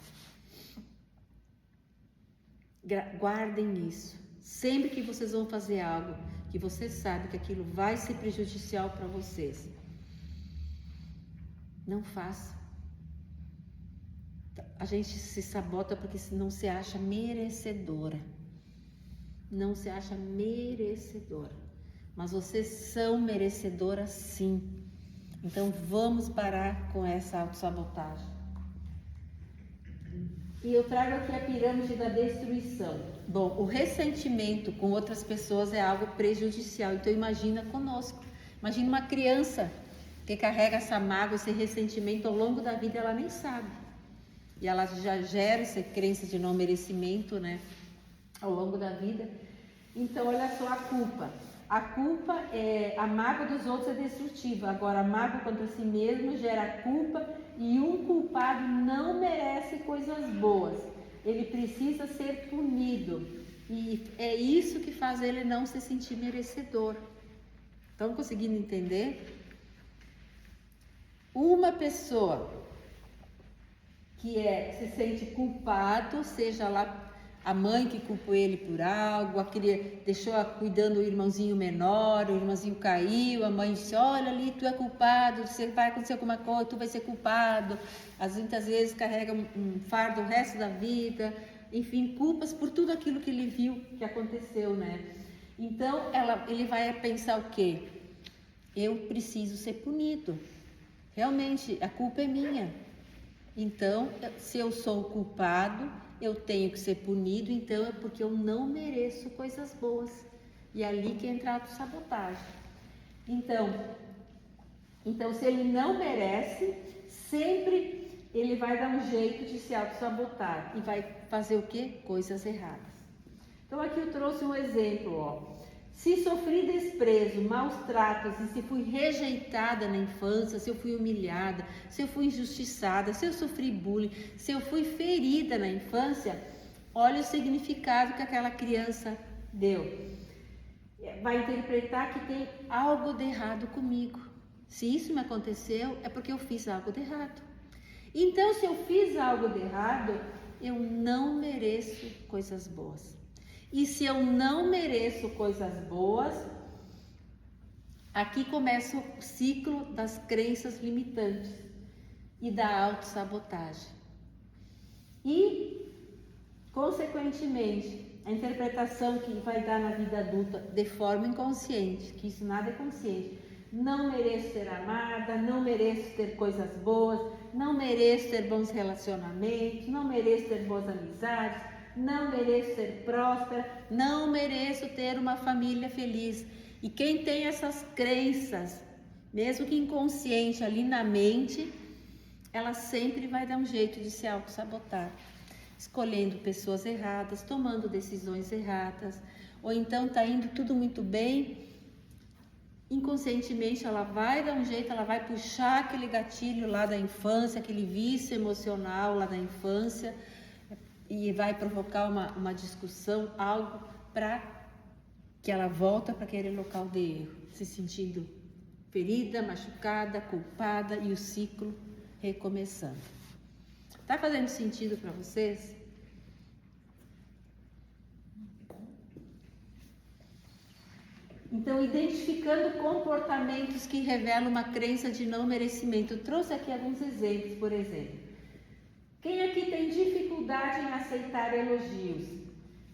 Guardem isso. Sempre que vocês vão fazer algo que você sabe que aquilo vai ser prejudicial para vocês, não faça. A gente se sabota porque não se acha merecedora. Não se acha merecedora. Mas vocês são merecedoras sim. Então vamos parar com essa autossabotagem. E eu trago aqui a pirâmide da destruição. Bom, o ressentimento com outras pessoas é algo prejudicial. Então imagina conosco. Imagina uma criança que carrega essa mágoa, esse ressentimento ao longo da vida, ela nem sabe. E ela já gera essa crença de não merecimento, né? Ao longo da vida. Então olha só a culpa. A culpa a mágoa dos outros é destrutiva. Agora a mágoa contra si mesmo gera culpa. E um culpado não merece coisas boas. Ele precisa ser punido. E é isso que faz ele não se sentir merecedor. Estão conseguindo entender? Uma pessoa que se sente culpado, seja lá a mãe que culpou ele por algo, aquele deixou cuidando do irmãozinho menor, o irmãozinho caiu, a mãe disse, olha ali, tu é culpado, vai acontecer alguma coisa, tu vai ser culpado. Muitas vezes carrega um fardo o resto da vida, enfim, culpas por tudo aquilo que ele viu que aconteceu, né? Então, ele vai pensar o quê? Eu preciso ser punido. Realmente, a culpa é minha. Então, se eu sou o culpado, eu tenho que ser punido, então é porque eu não mereço coisas boas. E é ali que entra a autossabotagem. Então, se ele não merece, sempre ele vai dar um jeito de se autossabotar e vai fazer o quê? Coisas erradas. Então, aqui eu trouxe um exemplo, ó. Se sofri desprezo, maus tratos e se fui rejeitada na infância, se eu fui humilhada, se eu fui injustiçada, se eu sofri bullying, se eu fui ferida na infância, olha o significado que aquela criança deu. Vai interpretar que tem algo de errado comigo. Se isso me aconteceu, é porque eu fiz algo de errado. Então, se eu fiz algo de errado, eu não mereço coisas boas. E se eu não mereço coisas boas, aqui começa o ciclo das crenças limitantes e da autossabotagem. E, consequentemente, a interpretação que vai dar na vida adulta de forma inconsciente, que isso nada é consciente. Não mereço ser amada, não mereço ter coisas boas, não mereço ter bons relacionamentos, não mereço ter boas amizades, não mereço ser próspera, não mereço ter uma família feliz. E quem tem essas crenças, mesmo que inconsciente ali na mente, ela sempre vai dar um jeito de se auto-sabotar, escolhendo pessoas erradas, tomando decisões erradas, ou então tá indo tudo muito bem, inconscientemente ela vai dar um jeito, ela vai puxar aquele gatilho lá da infância, aquele vício emocional lá da infância, e vai provocar uma discussão, algo para que ela volta para aquele local de erro, se sentindo ferida, machucada, culpada e o ciclo recomeçando. Tá fazendo sentido para vocês? Então, identificando comportamentos que revelam uma crença de não merecimento. Eu trouxe aqui alguns exemplos, por exemplo. Quem aqui tem dificuldade em aceitar elogios?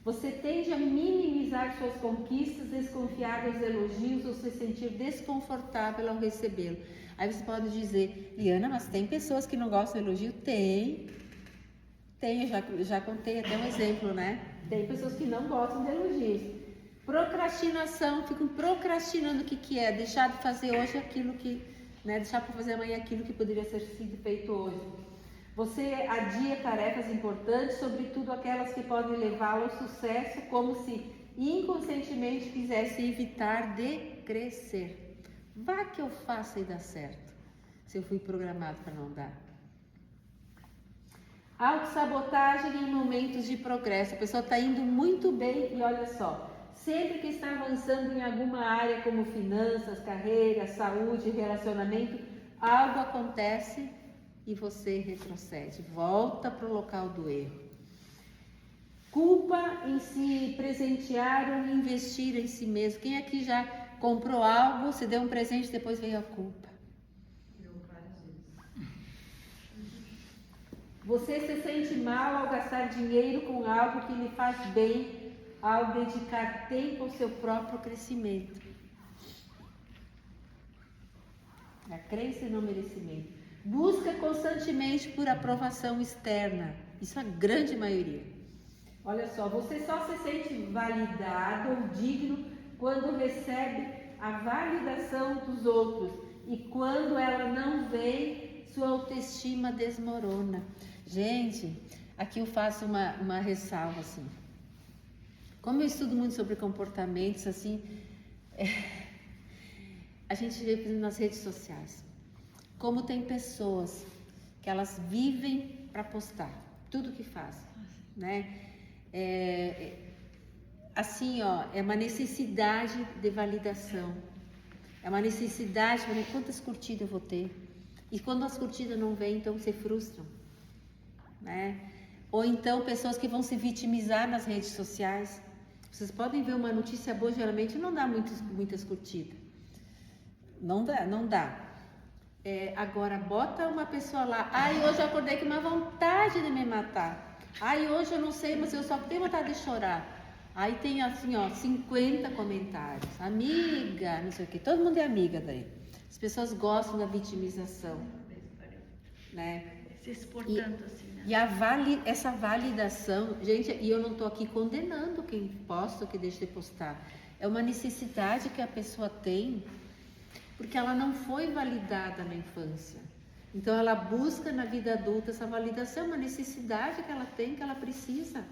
Você tende a minimizar suas conquistas, desconfiar dos elogios ou se sentir desconfortável ao recebê-lo. Aí você pode dizer, Liana, mas tem pessoas que não gostam de elogio? Tem, eu já contei até um exemplo, né? Tem pessoas que não gostam de elogios. Procrastinação, ficam procrastinando o que é? Deixar de fazer hoje aquilo que, né? Deixar para fazer amanhã aquilo que poderia ser sido feito hoje. Você adia tarefas importantes, sobretudo aquelas que podem levá-lo ao sucesso, como se inconscientemente quisesse evitar de crescer. Vá que eu faça e dá certo, se eu fui programado para não dar. Autossabotagem em momentos de progresso. A pessoa está indo muito bem e olha só, sempre que está avançando em alguma área como finanças, carreira, saúde, relacionamento, algo acontece e você retrocede, volta para o local do erro. Culpa em se presentear ou investir em si mesmo. Quem aqui já comprou algo, se deu um presente, depois veio a culpa? Eu várias vezes. Você se sente mal ao gastar dinheiro com algo que lhe faz bem, ao dedicar tempo ao seu próprio crescimento. A crença e não merecimento. Busca constantemente por aprovação externa. Isso é a grande maioria. Olha só, você só se sente validado ou digno quando recebe a validação dos outros. E quando ela não vem, sua autoestima desmorona. Gente, aqui eu faço uma ressalva assim. Como eu estudo muito sobre comportamentos, assim, a gente vê nas redes sociais como tem pessoas que elas vivem para postar tudo que fazem, né? Assim, ó, é uma necessidade de validação, é uma necessidade para ver quantas curtidas eu vou ter, E quando as curtidas não vêm, então se frustram, né? Ou então pessoas que vão se vitimizar nas redes sociais. Vocês podem ver uma notícia boa, geralmente não dá muitas curtidas. Não dá. Agora, bota uma pessoa lá, ai, hoje eu acordei com uma vontade de me matar. Ai, hoje eu não sei, mas eu só tenho vontade de chorar. Aí tem assim, ó, 50 comentários. Amiga, não sei o que, todo mundo é amiga daí. As pessoas gostam da vitimização, né? Se exportando assim, né? E essa validação, gente, e eu não estou aqui condenando quem posta ou que deixa de postar. É uma necessidade que a pessoa tem, porque ela não foi validada na infância. Então ela busca na vida adulta essa validação, uma necessidade que ela tem, que ela precisa.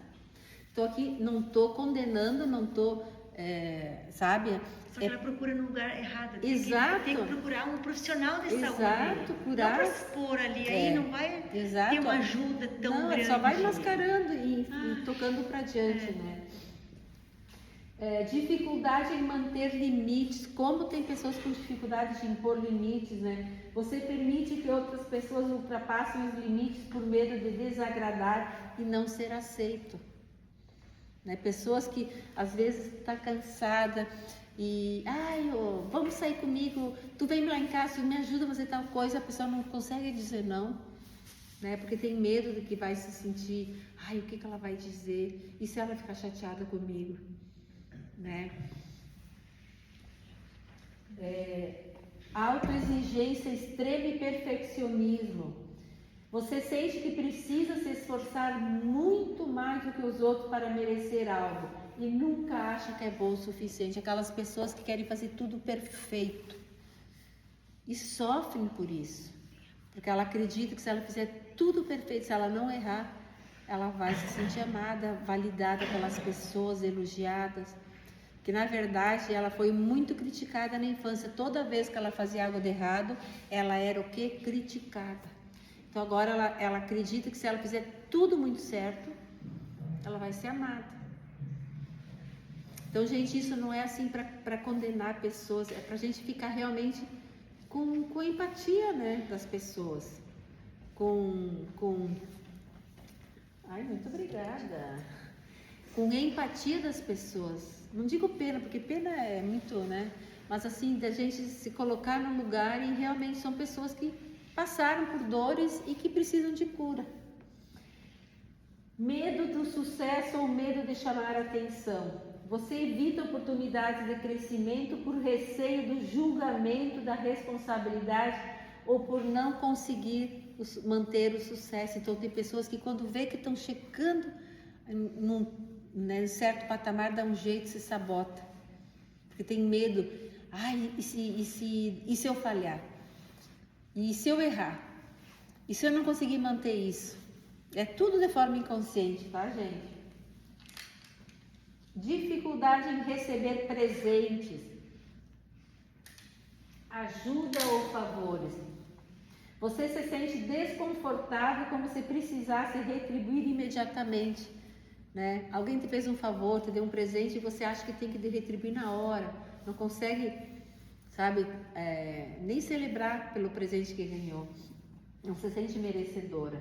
Estou aqui, não estou condenando, não estou, sabe? Só que ela procura no lugar errado. Exato. Tem que procurar um profissional de saúde. Exato, curar. Não para expor ali, aí não vai ter uma ajuda tão grande. Só vai mascarando e tocando para diante, né? Dificuldade em manter limites. Como tem pessoas com dificuldade de impor limites, né? Você permite que outras pessoas ultrapassem os limites por medo de desagradar e não ser aceito. Né? Pessoas que às vezes está cansada e, vamos sair comigo, tu vem lá em casa, me ajuda a fazer tal coisa, a pessoa não consegue dizer não, né? Porque tem medo de que vai se sentir, o que ela vai dizer, e se ela ficar chateada comigo, né? Autoexigência extrema e perfeccionismo. Você sente que precisa se esforçar muito mais do que os outros para merecer algo e nunca acha que é bom o suficiente. Aquelas pessoas que querem fazer tudo perfeito e sofrem por isso, porque ela acredita que se ela fizer tudo perfeito, se ela não errar, ela vai se sentir amada, validada pelas pessoas, elogiadas. Que na verdade ela foi muito criticada na infância. Toda vez que ela fazia algo de errado, ela era o quê? Criticada. Então agora ela acredita que se ela fizer tudo muito certo, ela vai ser amada. Então, gente, isso não é assim para condenar pessoas, é para a gente ficar realmente com empatia, né, das pessoas. Ai, muito obrigada. Com empatia das pessoas. Não digo pena, porque pena é muito, né? Mas assim, da gente se colocar no lugar e realmente são pessoas que passaram por dores e que precisam de cura. Medo do sucesso ou medo de chamar a atenção. Você evita oportunidades de crescimento por receio do julgamento, da responsabilidade ou por não conseguir manter o sucesso. Então tem pessoas que quando vê que estão chegando num certo patamar, dá um jeito, se sabota. Porque tem medo. E se eu falhar? E se eu errar? E se eu não conseguir manter isso? É tudo de forma inconsciente, tá, gente? Dificuldade em receber presentes, ajuda ou favores. Você se sente desconfortável como se precisasse retribuir imediatamente, né? Alguém te fez um favor, te deu um presente e você acha que tem que retribuir na hora. Não consegue, sabe, nem celebrar pelo presente que ganhou. Não se sente merecedora.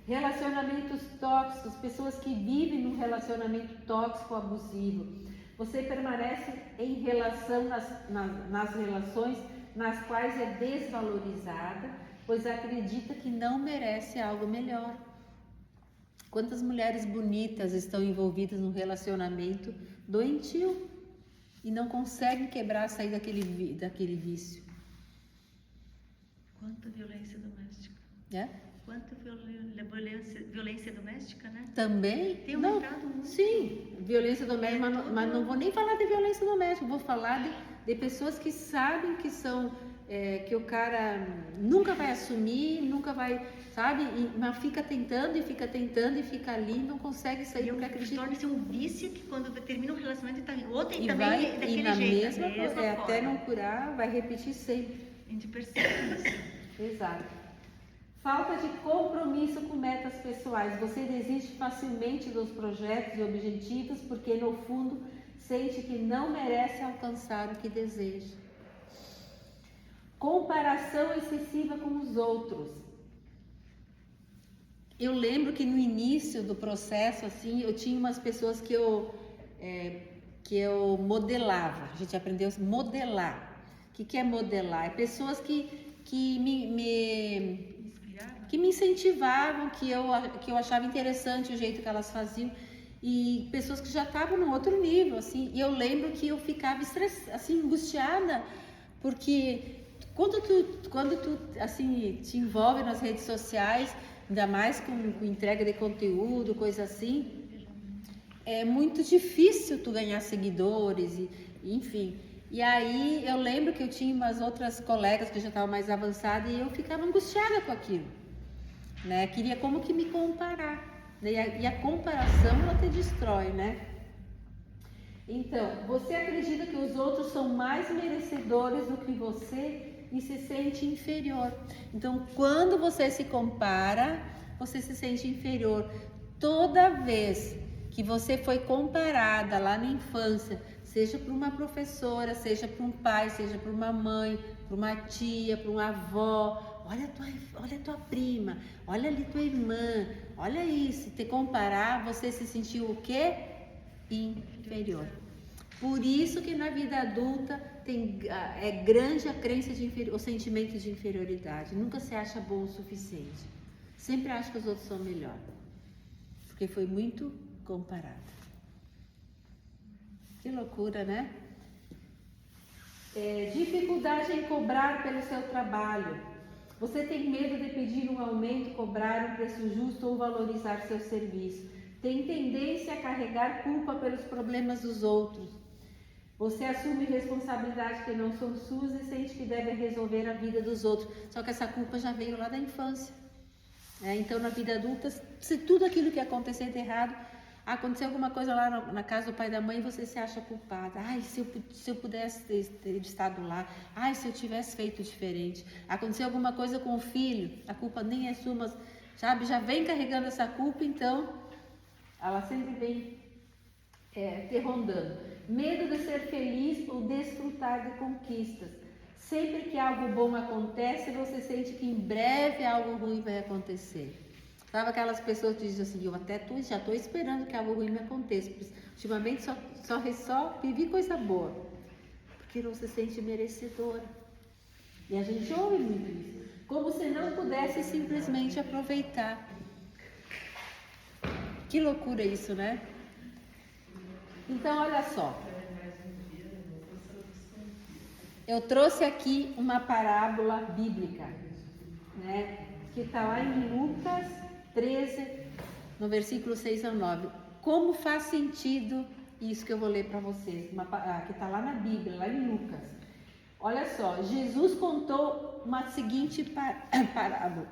Relacionamentos tóxicos, pessoas que vivem num relacionamento tóxico, abusivo. Você permanece em relação nas relações nas quais é desvalorizada, pois acredita que não merece algo melhor. Quantas mulheres bonitas estão envolvidas num relacionamento doentio e não conseguem quebrar, sair daquele vício? Quanta violência doméstica. Quanta violência doméstica, né? Também? Tem aumentado muito. Sim, violência doméstica, mas não vou nem falar de violência doméstica, vou falar de pessoas que sabem que são, que o cara nunca vai assumir, nunca vai, sabe? Mas fica tentando e fica ali, não consegue sair porque acredita. Torna-se um vício que quando termina um relacionamento tá em outro e também vai, daquele e na jeito. mesma até não curar, vai repetir sempre. A gente percebe isso. Exato. Falta de compromisso com metas pessoais. Você desiste facilmente dos projetos e objetivos porque no fundo sente que não merece alcançar o que deseja. comparação excessiva com os outros. Eu lembro que no início do processo, assim, eu tinha umas pessoas que eu modelava. A gente aprendeu a modelar. O que é modelar? É pessoas que me incentivavam, que eu achava interessante o jeito que elas faziam, e pessoas que já estavam num outro nível, assim. E eu lembro que eu ficava assim, angustiada, porque quando tu assim, te envolve nas redes sociais, ainda mais com entrega de conteúdo, coisa assim, é muito difícil tu ganhar seguidores, enfim. E aí eu lembro que eu tinha umas outras colegas que já estavam mais avançadas e eu ficava angustiada com aquilo, né? Queria como que me comparar, né? E a comparação, ela te destrói, né? Então, você acredita que os outros são mais merecedores do que você e se sente inferior. Então, quando você se compara, você se sente inferior. Toda vez que você foi comparada lá na infância, seja por uma professora, seja por um pai, seja por uma mãe, por uma tia, por uma avó, olha a tua prima, olha ali tua irmã, olha isso, te comparar, você se sentiu o quê? Inferior. Por isso que na vida adulta é grande a crença o sentimento de inferioridade. Nunca se acha bom o suficiente. Sempre acha que os outros são melhor. Porque foi muito comparada. Que loucura, né? Dificuldade em cobrar pelo seu trabalho. Você tem medo de pedir um aumento, cobrar um preço justo ou valorizar seu serviço. Tem tendência a carregar culpa pelos problemas dos outros. Você assume responsabilidades que não são suas e sente que deve resolver a vida dos outros. Só que essa culpa já veio lá da infância. Então, na vida adulta, se tudo aquilo que acontecer de errado, aconteceu alguma coisa lá na casa do pai e da mãe, você se acha culpada. Ai, se eu pudesse ter estado lá. Ai, se eu tivesse feito diferente. Aconteceu alguma coisa com o filho, a culpa nem é sua, mas, sabe, já vem carregando essa culpa, então, ela sempre vem te rondando. Medo de ser feliz ou desfrutar de conquistas. Sempre que algo bom acontece, você sente que em breve algo ruim vai acontecer. Sabe aquelas pessoas que dizem assim, eu até já estou esperando que algo ruim me aconteça. Ultimamente só vivi coisa boa. Porque não se sente merecedora. E a gente ouve muito isso. Como se não pudesse simplesmente aproveitar. Que loucura isso, né? Então, olha só. Eu trouxe aqui uma parábola bíblica, né? Que está lá em Lucas 13, no versículo 6 ao 9. Como faz sentido isso que eu vou ler para vocês? Que está lá na Bíblia, lá em Lucas. Olha só, Jesus contou uma seguinte parábola.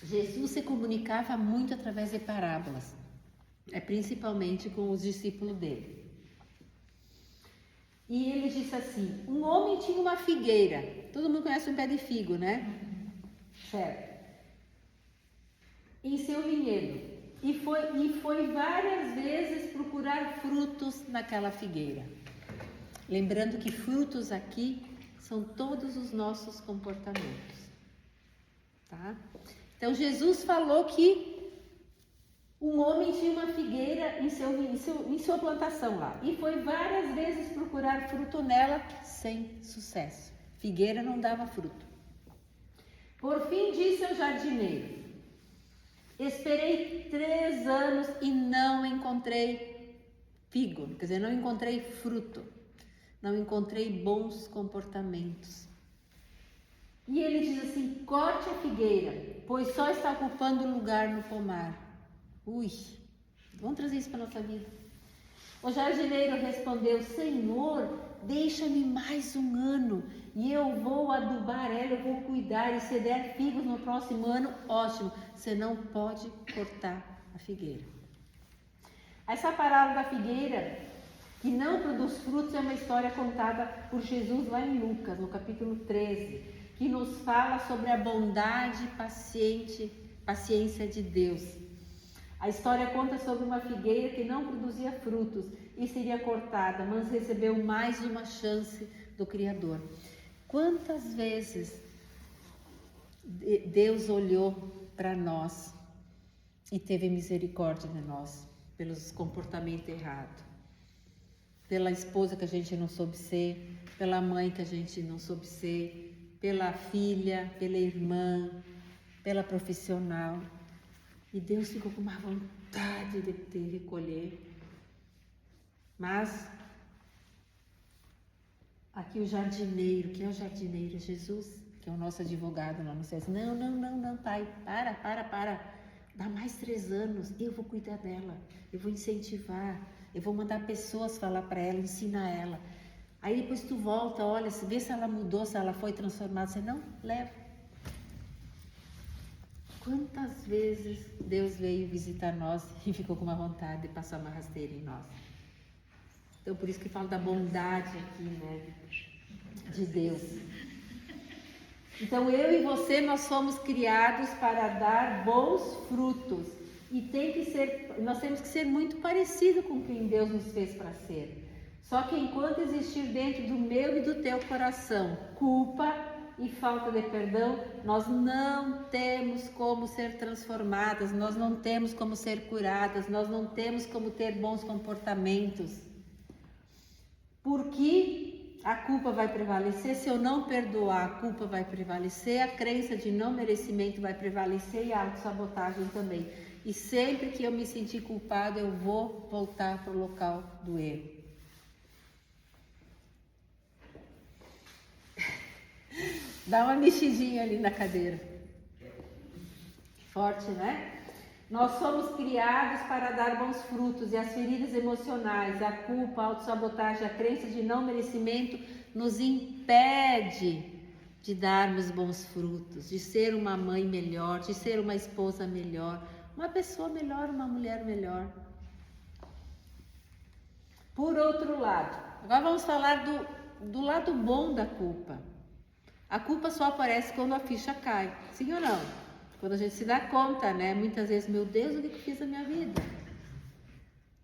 Jesus se comunicava muito através de parábolas, principalmente com os discípulos dele. E ele disse assim, um homem tinha uma figueira, todo mundo conhece um pé de figo, né? Certo. Em seu vinhedo, e foi várias vezes procurar frutos naquela figueira. Lembrando que frutos aqui são todos os nossos comportamentos, tá? Então, Jesus falou que um homem tinha uma figueira em sua plantação lá. E foi várias vezes procurar fruto nela sem sucesso. Figueira não dava fruto. Por fim, disse ao jardineiro, esperei 3 anos e não encontrei figo. Quer dizer, não encontrei fruto. Não encontrei bons comportamentos. E ele diz assim, corte a figueira, pois só está ocupando lugar no pomar. Ui, vamos trazer isso para a nossa vida. O jardineiro respondeu, Senhor, deixa-me mais um ano e eu vou adubar ela, eu vou cuidar e se der figos no próximo ano, ótimo. Você não pode cortar a figueira. Essa parábola da figueira que não produz frutos é uma história contada por Jesus lá em Lucas, no capítulo 13. Que nos fala sobre a bondade e paciência de Deus. A história conta sobre uma figueira que não produzia frutos e seria cortada, mas recebeu mais uma chance do Criador. Quantas vezes Deus olhou para nós e teve misericórdia de nós pelos comportamentos errados, pela esposa que a gente não soube ser, pela mãe que a gente não soube ser, pela filha, pela irmã, pela profissional. E Deus ficou com uma vontade de te recolher. Mas aqui o jardineiro, que é o jardineiro? Jesus, que é o nosso advogado, não sei assim, não, pai, para. Dá mais 3 anos, eu vou cuidar dela, eu vou incentivar, eu vou mandar pessoas falar para ela, ensinar ela. Aí depois tu volta, olha, vê se ela mudou, se ela foi transformada. Você não leva. Quantas vezes Deus veio visitar nós e ficou com uma vontade de passar uma rasteira em nós. Então por isso que falo da bondade aqui, né, de Deus. Então eu e você, nós somos criados para dar bons frutos. E nós temos que ser muito parecidos com quem Deus nos fez para ser. Só que enquanto existir dentro do meu e do teu coração culpa e falta de perdão, nós não temos como ser transformadas, nós não temos como ser curadas, nós não temos como ter bons comportamentos. Porque a culpa vai prevalecer, se eu não perdoar, a culpa vai prevalecer, a crença de não merecimento vai prevalecer e a autossabotagem também. E sempre que eu me sentir culpada, eu vou voltar para o local do erro. Dá uma mexidinha ali na cadeira. Forte, né? Nós somos criados para dar bons frutos e as feridas emocionais, a culpa, a autossabotagem, a crença de não merecimento nos impede de darmos bons frutos, de ser uma mãe melhor, de ser uma esposa melhor, uma pessoa melhor, uma mulher melhor. Por outro lado, agora vamos falar do lado bom da culpa. A culpa só aparece quando a ficha cai, sim ou não? Quando a gente se dá conta, né? Muitas vezes, meu Deus, o que eu fiz na minha vida?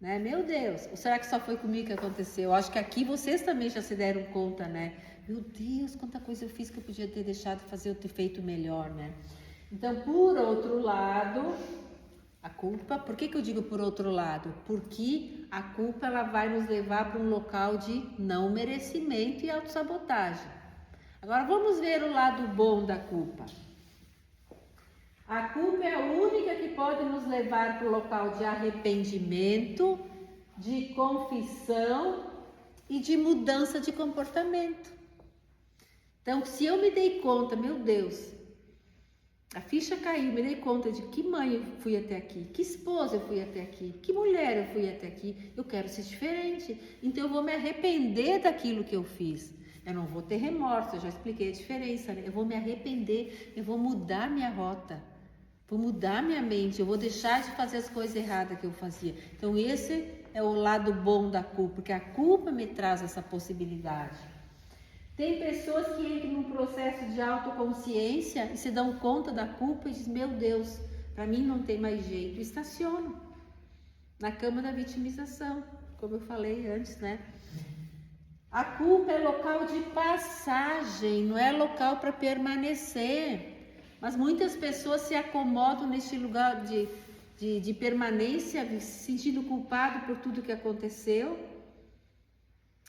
Né? Meu Deus, ou será que só foi comigo que aconteceu? Acho que aqui vocês também já se deram conta, né? Meu Deus, quanta coisa eu fiz que eu podia ter deixado de fazer ou ter feito melhor, né? Então, por outro lado, a culpa, por que eu digo por outro lado? Porque a culpa ela vai nos levar para um local de não merecimento e autossabotagem. Agora vamos ver o lado bom da culpa. A culpa é a única que pode nos levar para o local de arrependimento, de confissão e de mudança de comportamento. Então, se eu me dei conta, meu Deus, a ficha caiu, me dei conta de que mãe eu fui até aqui, que esposa eu fui até aqui, que mulher eu fui até aqui, eu quero ser diferente. Então, eu vou me arrepender daquilo que eu fiz. Eu não vou ter remorso, eu já expliquei a diferença, né? Eu vou me arrepender, eu vou mudar minha rota, vou mudar minha mente, eu vou deixar de fazer as coisas erradas que eu fazia. Então esse é o lado bom da culpa, porque a culpa me traz essa possibilidade. Tem pessoas que entram num processo de autoconsciência e se dão conta da culpa e dizem, meu Deus, para mim não tem mais jeito. E estacionam na cama da vitimização, como eu falei antes, né? A culpa é local de passagem, não é local para permanecer. Mas muitas pessoas se acomodam neste lugar de permanência, se sentindo culpado por tudo que aconteceu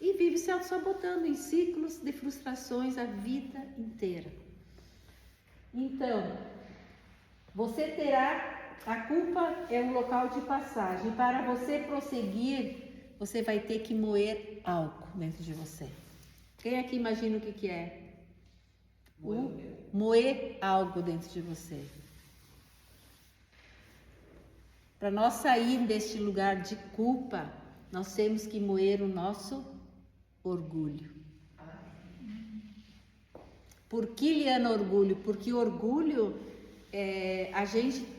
e vive se auto-sabotando em ciclos de frustrações a vida inteira. Então, a culpa é um local de passagem. Para você prosseguir, você vai ter que moer algo dentro de você. Quem aqui imagina o que é? Moer algo dentro de você. Para nós sair deste lugar de culpa, nós temos que moer o nosso orgulho. Por que, Liana, orgulho? Porque orgulho,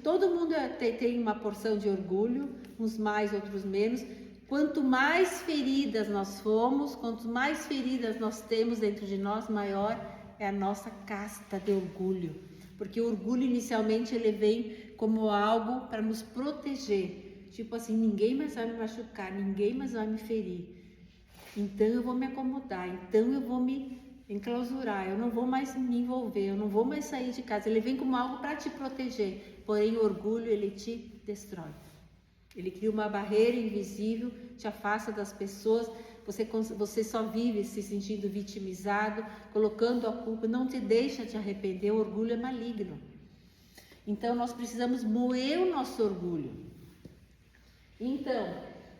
todo mundo tem uma porção de orgulho, uns mais, outros menos. Quanto mais feridas nós fomos, quanto mais feridas nós temos dentro de nós, maior é a nossa casta de orgulho. Porque o orgulho inicialmente ele vem como algo para nos proteger. Tipo assim, ninguém mais vai me machucar, ninguém mais vai me ferir. Então eu vou me acomodar, então eu vou me enclausurar, eu não vou mais me envolver, eu não vou mais sair de casa. Ele vem como algo para te proteger, porém o orgulho ele te destrói. Ele cria uma barreira invisível, te afasta das pessoas, você só vive se sentindo vitimizado, colocando a culpa, não te deixa te arrepender, o orgulho é maligno. Então nós precisamos moer o nosso orgulho. Então,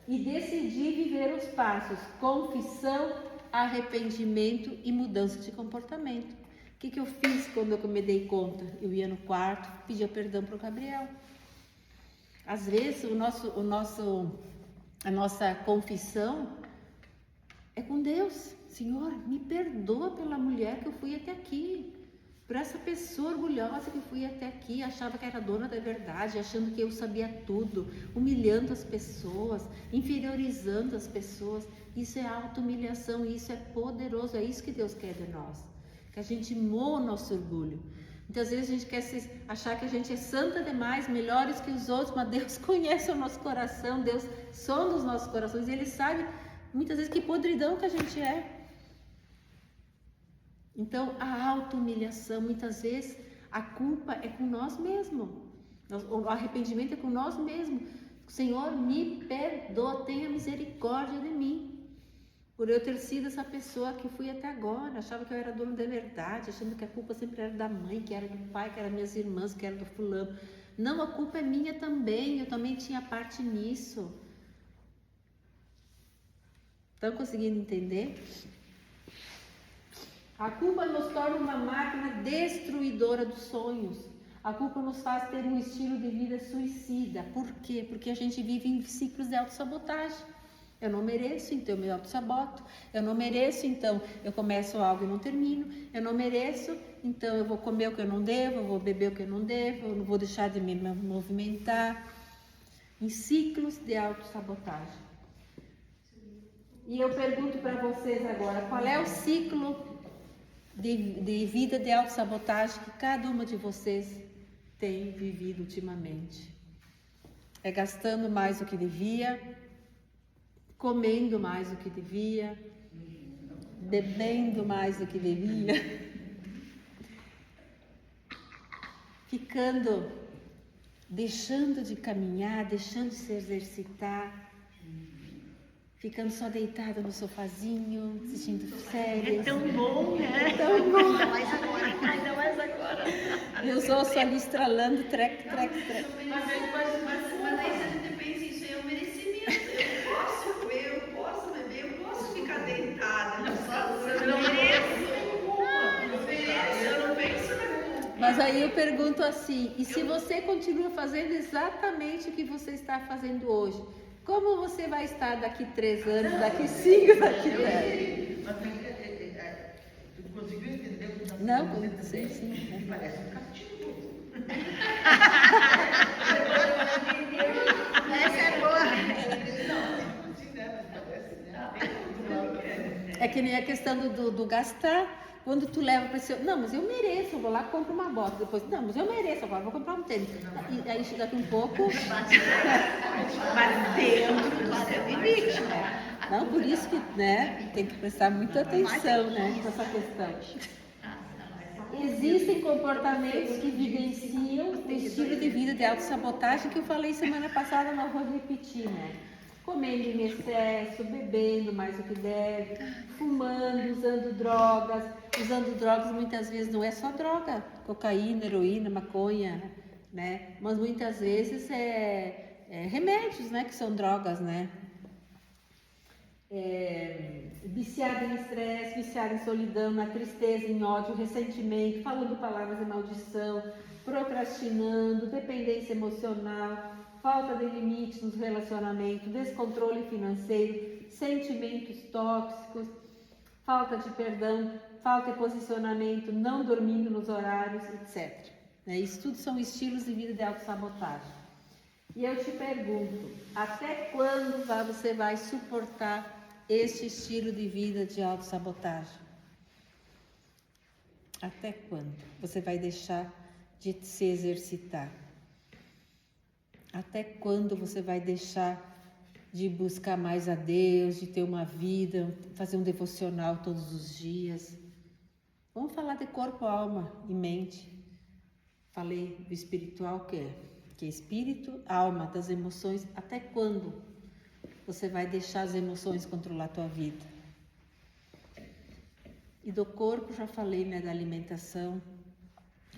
e decidir viver os passos, confissão, arrependimento e mudança de comportamento. O que eu fiz quando eu me dei conta? Eu ia no quarto, pedia perdão para o Gabriel. Às vezes a nossa confissão é com Deus. Senhor, me perdoa pela mulher que eu fui até aqui. Por essa pessoa orgulhosa que fui até aqui, achava que era dona da verdade, achando que eu sabia tudo, humilhando as pessoas, inferiorizando as pessoas. Isso é auto-humilhação, isso é poderoso, é isso que Deus quer de nós. Que a gente moa o nosso orgulho. Muitas vezes a gente quer achar que a gente é santa demais, melhores que os outros, mas Deus conhece o nosso coração, Deus sonda os nossos corações e Ele sabe muitas vezes que podridão que a gente é. Então, a auto-humilhação, muitas vezes, a culpa é com nós mesmos. O arrependimento é com nós mesmos. Senhor, me perdoa, tenha misericórdia de mim. Por eu ter sido essa pessoa que fui até agora. Achava que eu era dono da verdade, achando que a culpa sempre era da mãe, que era do pai, que era das minhas irmãs, que era do fulano. Não, a culpa é minha também, eu também tinha parte nisso. Estão conseguindo entender? A culpa nos torna uma máquina destruidora dos sonhos. A culpa nos faz ter um estilo de vida suicida. Por quê? Porque a gente vive em ciclos de autossabotagem. Eu não mereço, então eu me autossaboto. Eu não mereço, então eu começo algo e não termino. Eu não mereço, então eu vou comer o que eu não devo, eu vou beber o que eu não devo, eu não vou deixar de me movimentar. Em ciclos de autossabotagem. E eu pergunto para vocês agora, qual é o ciclo de vida de autossabotagem que cada uma de vocês tem vivido ultimamente? É gastando mais do que devia, comendo mais do que devia, bebendo mais do que devia, deixando de caminhar, deixando de se exercitar, ficando só deitada no sofazinho, assistindo séries. É tão bom, né? É tão bom. Ainda mais agora. Meus ossos ali estralando, trec. Mas aí se a gente pensa, isso aí é um merecimento. Eu posso comer, eu posso beber, eu posso ficar deitada. Eu não mereço. Eu não penso na culpa. Mas aí eu pergunto assim, e se você continua fazendo exatamente o que você está fazendo hoje, como você vai estar daqui 3 anos, daqui 5, daqui 10? Tu conseguiu entender o que está Não, fazendo? sim. Parece um castigo. Essa é boa. É que nem a questão do gastar. Quando tu leva para esse... Não, mas eu mereço, eu vou lá e compro uma bota. Depois, não, mas eu mereço, agora vou comprar um tênis. E aí daqui um pouco... Mas dentro do seu limite, né? Não, por isso que, né, tem que prestar muita atenção, né, nessa questão. Existem comportamentos que vivenciam o estilo de vida de autossabotagem que eu falei semana passada, não vou repetir, né? Comendo em excesso, bebendo mais do que deve, fumando, usando drogas. Usando drogas muitas vezes não é só droga, cocaína, heroína, maconha, né? Mas muitas vezes é remédios, né, que são drogas, né? Viciado em estresse, viciado em solidão, na tristeza, em ódio, ressentimento, falando palavras de maldição, procrastinando, dependência emocional, falta de limites nos relacionamentos, descontrole financeiro, sentimentos tóxicos, falta de perdão, falta de posicionamento, não dormindo nos horários, etc. Isso tudo são estilos de vida de autossabotagem. E eu te pergunto, até quando você vai suportar este estilo de vida de autossabotagem? Até quando você vai deixar de se exercitar? Até quando você vai deixar de buscar mais a Deus, de ter uma vida, fazer um devocional todos os dias? Vamos falar de corpo, alma e mente. Falei do espiritual, que é espírito, alma, das emoções. Até quando você vai deixar as emoções controlar a tua vida? E do corpo, já falei, né, da alimentação,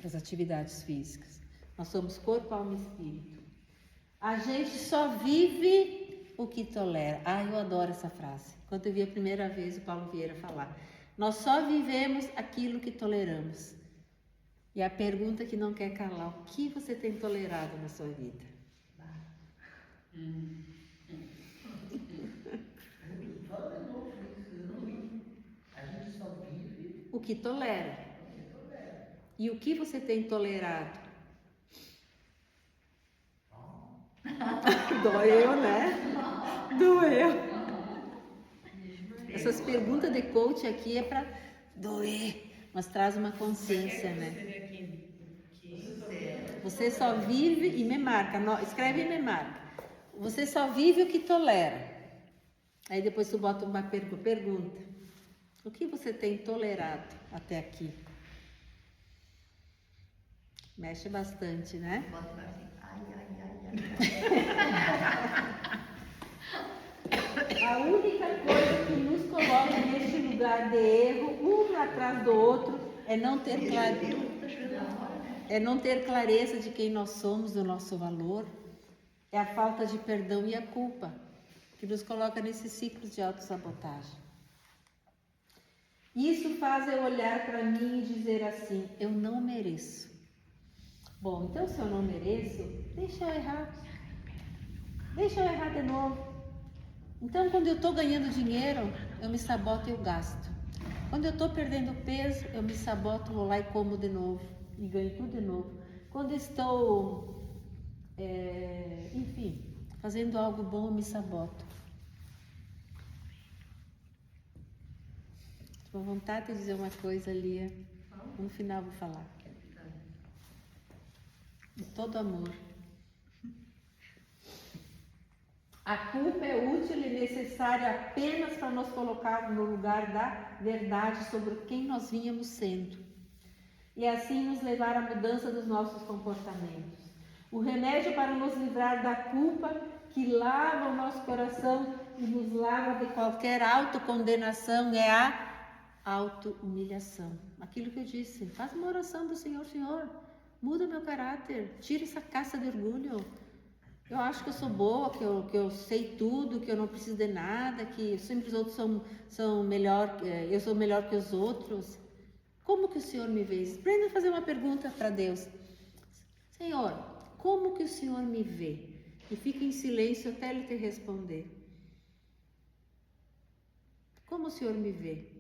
das atividades físicas. Nós somos corpo, alma e espírito. A gente só vive o que tolera. Eu adoro essa frase. Quando eu vi a primeira vez o Paulo Vieira falar, nós só vivemos aquilo que toleramos. E a pergunta que não quer calar, o que você tem tolerado na sua vida? Fala de novo isso, eu não li. A gente só vive O que tolera. o que tolera. E o que você tem tolerado? Doeu, né? Doeu. Essas perguntas de coach aqui é para doer, mas traz uma consciência, né? Você só vive, e me marca, escreve e me marca. Você só vive o que tolera. Aí depois tu bota uma pergunta. O que você tem tolerado até aqui? Mexe bastante, né? A única coisa que nos coloca neste lugar de erro, um atrás do outro, é não ter clareza de quem nós somos, do nosso valor. É a falta de perdão e a culpa que nos coloca nesse ciclo de autossabotagem. Isso faz eu olhar para mim e dizer assim, eu não mereço. Bom, então se eu não mereço, deixa eu errar. Deixa eu errar de novo. Então, quando eu estou ganhando dinheiro, eu me saboto e eu gasto. Quando eu estou perdendo peso, eu me saboto, vou lá e como de novo. E ganho tudo de novo. Quando estou, enfim, fazendo algo bom, eu me saboto. Estou com vontade de dizer uma coisa, Lia. No final vou falar. De todo amor. A culpa é útil e necessária apenas para nos colocar no lugar da verdade sobre quem nós vínhamos sendo. E assim nos levar à mudança dos nossos comportamentos. O remédio para nos livrar da culpa que lava o nosso coração e nos lava de qualquer autocondenação é a auto-humilhação. Aquilo que eu disse, faz uma oração do Senhor, Senhor, muda meu caráter, tira essa casca de orgulho. Eu acho que eu sou boa, que eu sei tudo, que eu não preciso de nada, que sempre os outros são melhor, eu sou melhor que os outros. Como que o Senhor me vê? Aprenda a fazer uma pergunta para Deus. Senhor, como que o Senhor me vê? E fica em silêncio até Ele te responder. Como o Senhor me vê?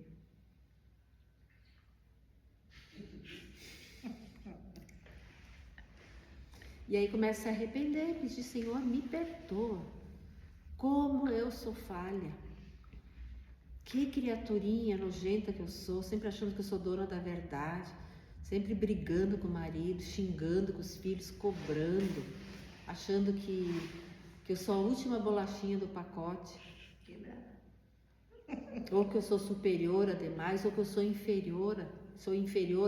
E aí começa a se arrepender, pedir, Senhor, me perdoa. Como eu sou falha. Que criaturinha nojenta que eu sou, sempre achando que eu sou dona da verdade, sempre brigando com o marido, xingando com os filhos, cobrando, achando que eu sou a última bolachinha do pacote. Ou que eu sou superior a demais, ou que eu sou inferior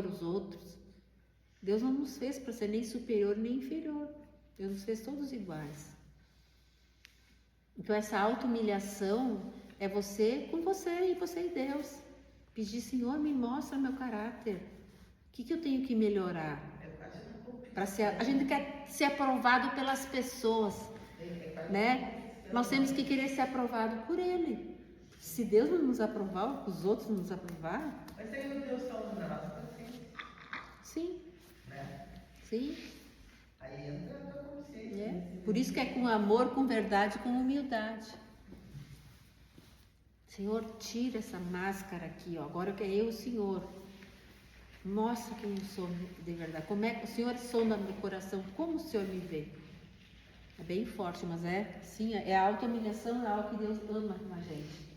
aos outros. Deus não nos fez para ser nem superior nem inferior. Deus nos fez todos iguais. Então essa auto-humilhação é você com você e você e Deus. Pedir, Senhor, me mostra meu caráter. O que eu tenho que melhorar? A gente quer ser aprovado pelas pessoas, né? Nós temos que querer ser aprovado por Ele. Se Deus não nos aprovar, os outros não nos aprovar. Mas aí o Deus falando na nossa consciência. Sim. Né? Sim. Aí entra a tua consciência. É. Por isso que é com amor, com verdade, com humildade. Senhor, tira essa máscara aqui, ó. Agora que é eu, o Senhor. Mostra quem eu sou de verdade. Como é que o Senhor sonda meu coração? Como o Senhor me vê? É bem forte, mas sim, é a auto-humilhação, é algo que Deus ama na gente.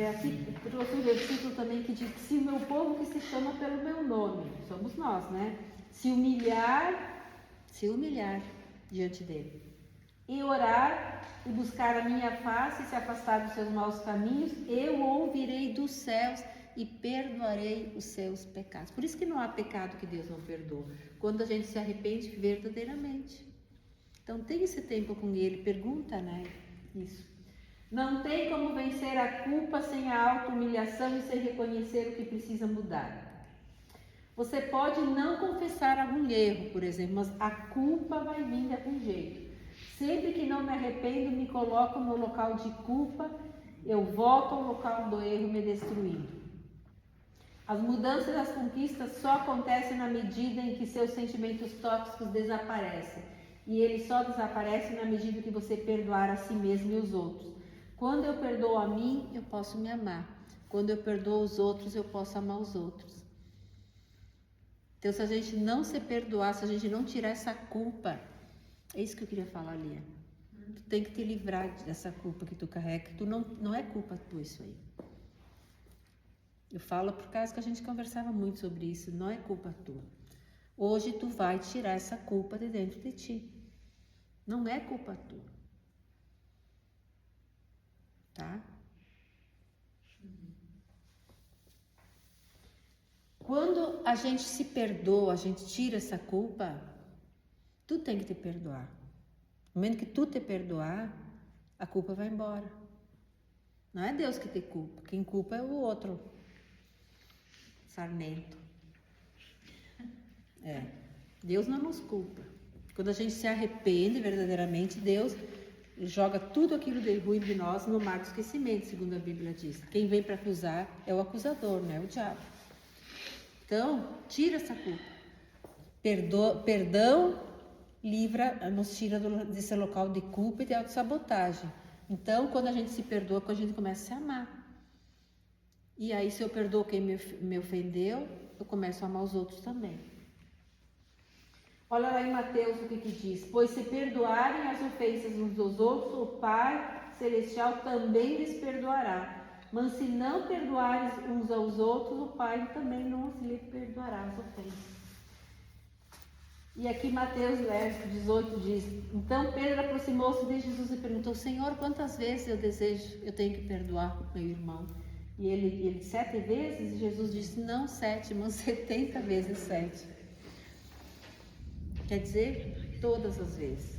Aqui trouxe um versículo também que diz que se o meu povo que se chama pelo meu nome, somos nós, né? Se humilhar diante dele, e orar e buscar a minha face e se afastar dos seus maus caminhos, eu ouvirei dos céus e perdoarei os seus pecados. Por isso que não há pecado que Deus não perdoa, quando a gente se arrepende verdadeiramente. Então tem esse tempo com ele, pergunta, né? Isso. Não tem como vencer a culpa sem a auto-humilhação e sem reconhecer o que precisa mudar. Você pode não confessar algum erro, por exemplo, mas a culpa vai vir de algum jeito. Sempre que não me arrependo, me coloco no local de culpa, eu volto ao local do erro me destruindo. As mudanças e as conquistas só acontecem na medida em que seus sentimentos tóxicos desaparecem. E eles só desaparecem na medida que você perdoar a si mesmo e os outros. Quando eu perdoo a mim, eu posso me amar. Quando eu perdoo os outros, eu posso amar os outros. Então, se a gente não se perdoar, se a gente não tirar essa culpa, é isso que eu queria falar, Lia. Tu tem que te livrar dessa culpa que tu carrega, que tu não é culpa tua isso aí. Eu falo por causa que a gente conversava muito sobre isso, não é culpa tua. Hoje tu vai tirar essa culpa de dentro de ti. Não é culpa tua. Tá? Quando a gente se perdoa, a gente tira essa culpa, tu tem que te perdoar. No momento que tu te perdoar, a culpa vai embora. Não é Deus que te culpa, quem culpa é o outro. Sarnento. Deus não nos culpa. Quando a gente se arrepende verdadeiramente, Deus joga tudo aquilo de ruim de nós no mar do esquecimento, segundo a Bíblia diz. Quem vem para acusar é o acusador, não é o diabo. Então, tira essa culpa. Perdão nos tira desse local de culpa e de autossabotagem. Então, quando a gente se perdoa, quando a gente começa a se amar. E aí, se eu perdoo quem me ofendeu, eu começo a amar os outros também. Olha lá em Mateus o que diz. Pois se perdoarem as ofensas uns dos outros, o Pai Celestial também lhes perdoará. Mas se não perdoarem uns aos outros, o Pai também não lhe perdoará as ofensas. E aqui Mateus 18 diz, então Pedro aproximou-se de Jesus e perguntou, Senhor, quantas vezes eu tenho que perdoar meu irmão? E ele 7 vezes? E Jesus disse, não 7, mas 70 vezes 7. Quer dizer, todas as vezes.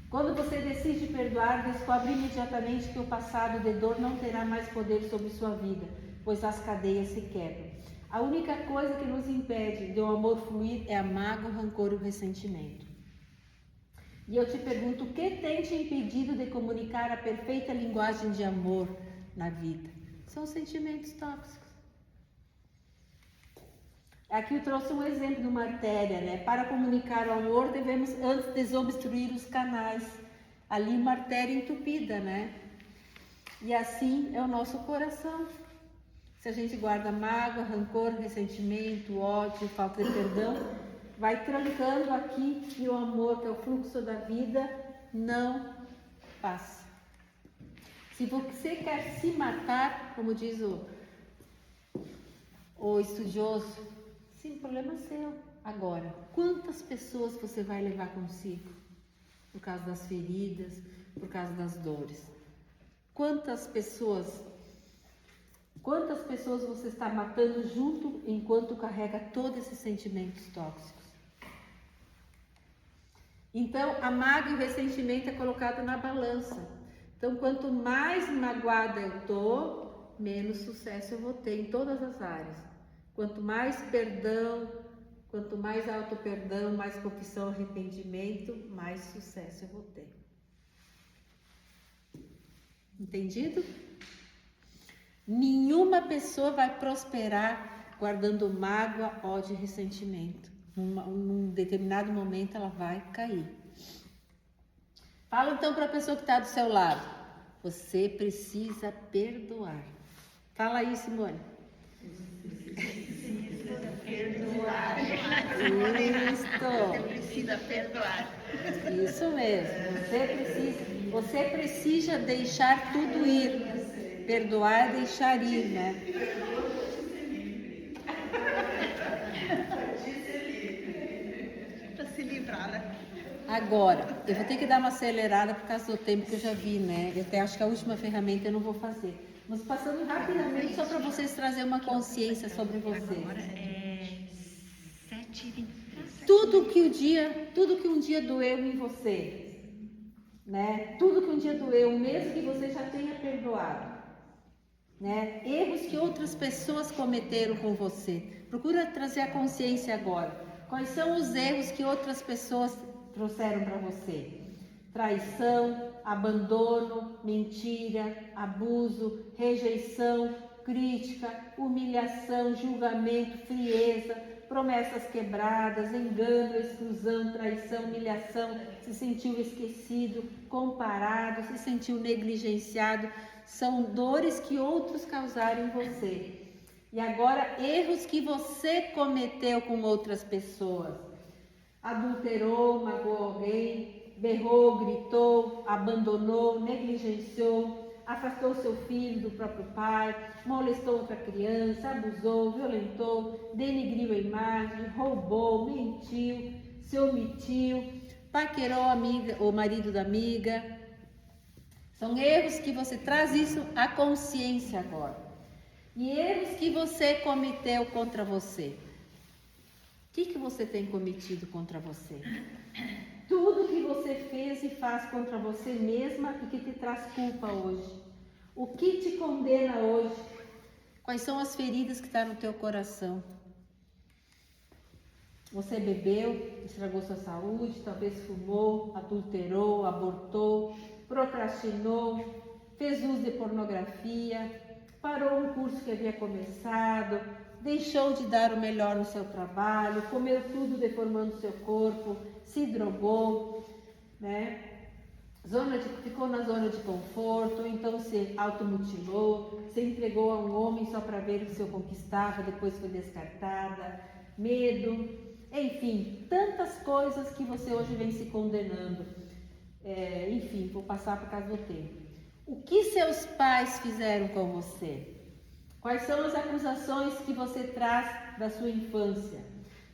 Quando você decide perdoar, descobre imediatamente que o passado de dor não terá mais poder sobre sua vida, pois as cadeias se quebram. A única coisa que nos impede de o amor fluir é a mágoa, o rancor e o ressentimento. E eu te pergunto, o que tem te impedido de comunicar a perfeita linguagem de amor na vida? São os sentimentos tóxicos. Aqui eu trouxe um exemplo de uma artéria, né? Para comunicar o amor, devemos antes desobstruir os canais. Ali uma artéria entupida, né? E assim é o nosso coração. Se a gente guarda mágoa, rancor, ressentimento, ódio, falta de perdão, vai trancando aqui e o amor, que é o fluxo da vida, não passa. Se você quer se matar, como diz o estudioso, sim, o problema é seu. Agora, quantas pessoas você vai levar consigo? Por causa das feridas, por causa das dores. Quantas pessoas você está matando junto enquanto carrega todos esses sentimentos tóxicos? Então, a mágoa e o ressentimento é colocado na balança. Então, quanto mais magoada eu estou, menos sucesso eu vou ter em todas as áreas. Quanto mais perdão, quanto mais auto-perdão, mais confissão, arrependimento, mais sucesso eu vou ter. Entendido? Nenhuma pessoa vai prosperar guardando mágoa, ódio e ressentimento. Num determinado momento ela vai cair. Fala então para a pessoa que está do seu lado. Você precisa perdoar. Fala aí, Simone. Perdoar. Isso. Você precisa perdoar. Isso mesmo. Você precisa deixar tudo ir. Perdoar é deixar ir, né? Para se livrar, né? Agora, eu vou ter que dar uma acelerada por causa do tempo que eu já vi, né? Eu até acho que a última ferramenta eu não vou fazer. Mas passando rapidamente, só para vocês trazerem uma consciência sobre vocês. Agora é 7h23. Tudo que um dia doeu em você, né? Tudo que um dia doeu, mesmo que você já tenha perdoado, né? Erros que outras pessoas cometeram com você. Procura trazer a consciência agora. Quais são os erros que outras pessoas trouxeram para você? Traição, abandono, mentira, abuso, rejeição, crítica, humilhação, julgamento, frieza, promessas quebradas, engano, exclusão, traição, humilhação, se sentiu esquecido, comparado, se sentiu negligenciado. São dores que outros causaram em você. E agora, erros que você cometeu com outras pessoas. Adulterou, magoou alguém, berrou, gritou, abandonou, negligenciou, afastou seu filho do próprio pai, molestou outra criança, abusou, violentou, denigriu a imagem, roubou, mentiu, se omitiu, paquerou a amiga, o marido da amiga. São erros que você traz isso à consciência agora. E erros que você cometeu contra você. O que você tem cometido contra você? Tudo que você fez e faz contra você mesma e que te traz culpa hoje. O que te condena hoje? Quais são as feridas que estão no teu coração? Você bebeu, estragou sua saúde, talvez fumou, adulterou, abortou, procrastinou, fez uso de pornografia, parou um curso que havia começado, deixou de dar o melhor no seu trabalho, comeu tudo deformando seu corpo, se drogou, né? Ficou na zona de conforto, então se automutilou, se entregou a um homem só para ver o que eu conquistava, depois foi descartada, medo, enfim, tantas coisas que você hoje vem se condenando. Enfim, vou passar por causa do tempo. O que seus pais fizeram com você? Quais são as acusações que você traz da sua infância?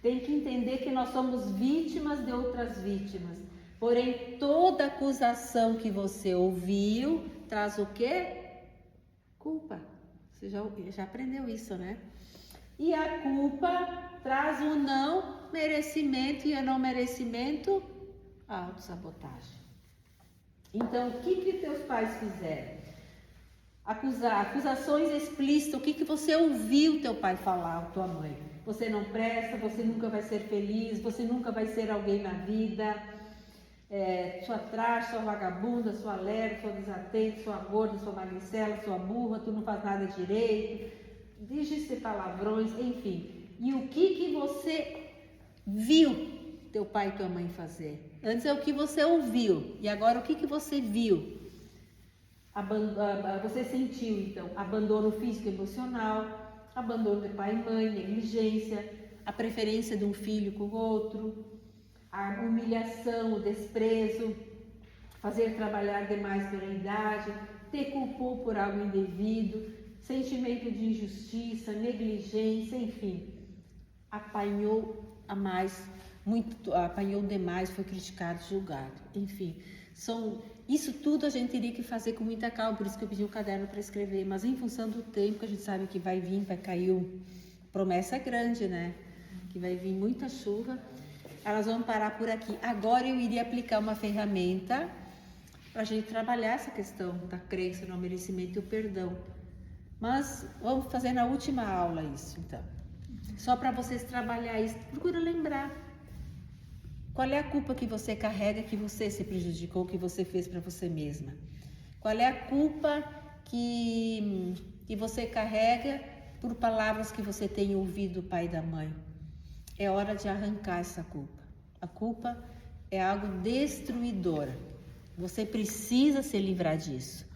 Tem que entender que nós somos vítimas de outras vítimas. Porém, toda acusação que você ouviu traz o quê? Culpa. Você já aprendeu isso, né? E a culpa traz o não merecimento, e o não merecimento, a autossabotagem. Então, o que teus pais fizeram? Acusações explícitas. O que você ouviu teu pai falar, tua mãe? Você não presta, você nunca vai ser feliz, você nunca vai ser alguém na vida. Sua traste, sua vagabunda, sua lerda, sua desatenta, sua gorda, sua magricela, sua burra, tu não faz nada direito. Diz-se palavrões, enfim. E o que você viu teu pai e tua mãe fazer? Antes é o que você ouviu, e agora o que você viu? Você sentiu, então, abandono físico e emocional, abandono de pai e mãe, negligência, a preferência de um filho com o outro, a humilhação, o desprezo, fazer trabalhar demais pela idade, te culpou por algo indevido, sentimento de injustiça, negligência, enfim, apanhou demais, foi criticado, julgado, enfim, isso tudo a gente teria que fazer com muita calma, por isso que eu pedi um caderno para escrever, mas em função do tempo que a gente sabe que vai cair promessa grande, né? Que vai vir muita chuva, elas vão parar por aqui. Agora eu iria aplicar uma ferramenta para a gente trabalhar essa questão da crença no merecimento e o perdão. Mas vamos fazer na última aula isso, então. Só para vocês trabalhar isso, procura lembrar. Qual é a culpa que você carrega, que você se prejudicou, que você fez para você mesma? Qual é a culpa que você carrega por palavras que você tem ouvido do pai e da mãe? É hora de arrancar essa culpa. A culpa é algo destruidora. Você precisa se livrar disso.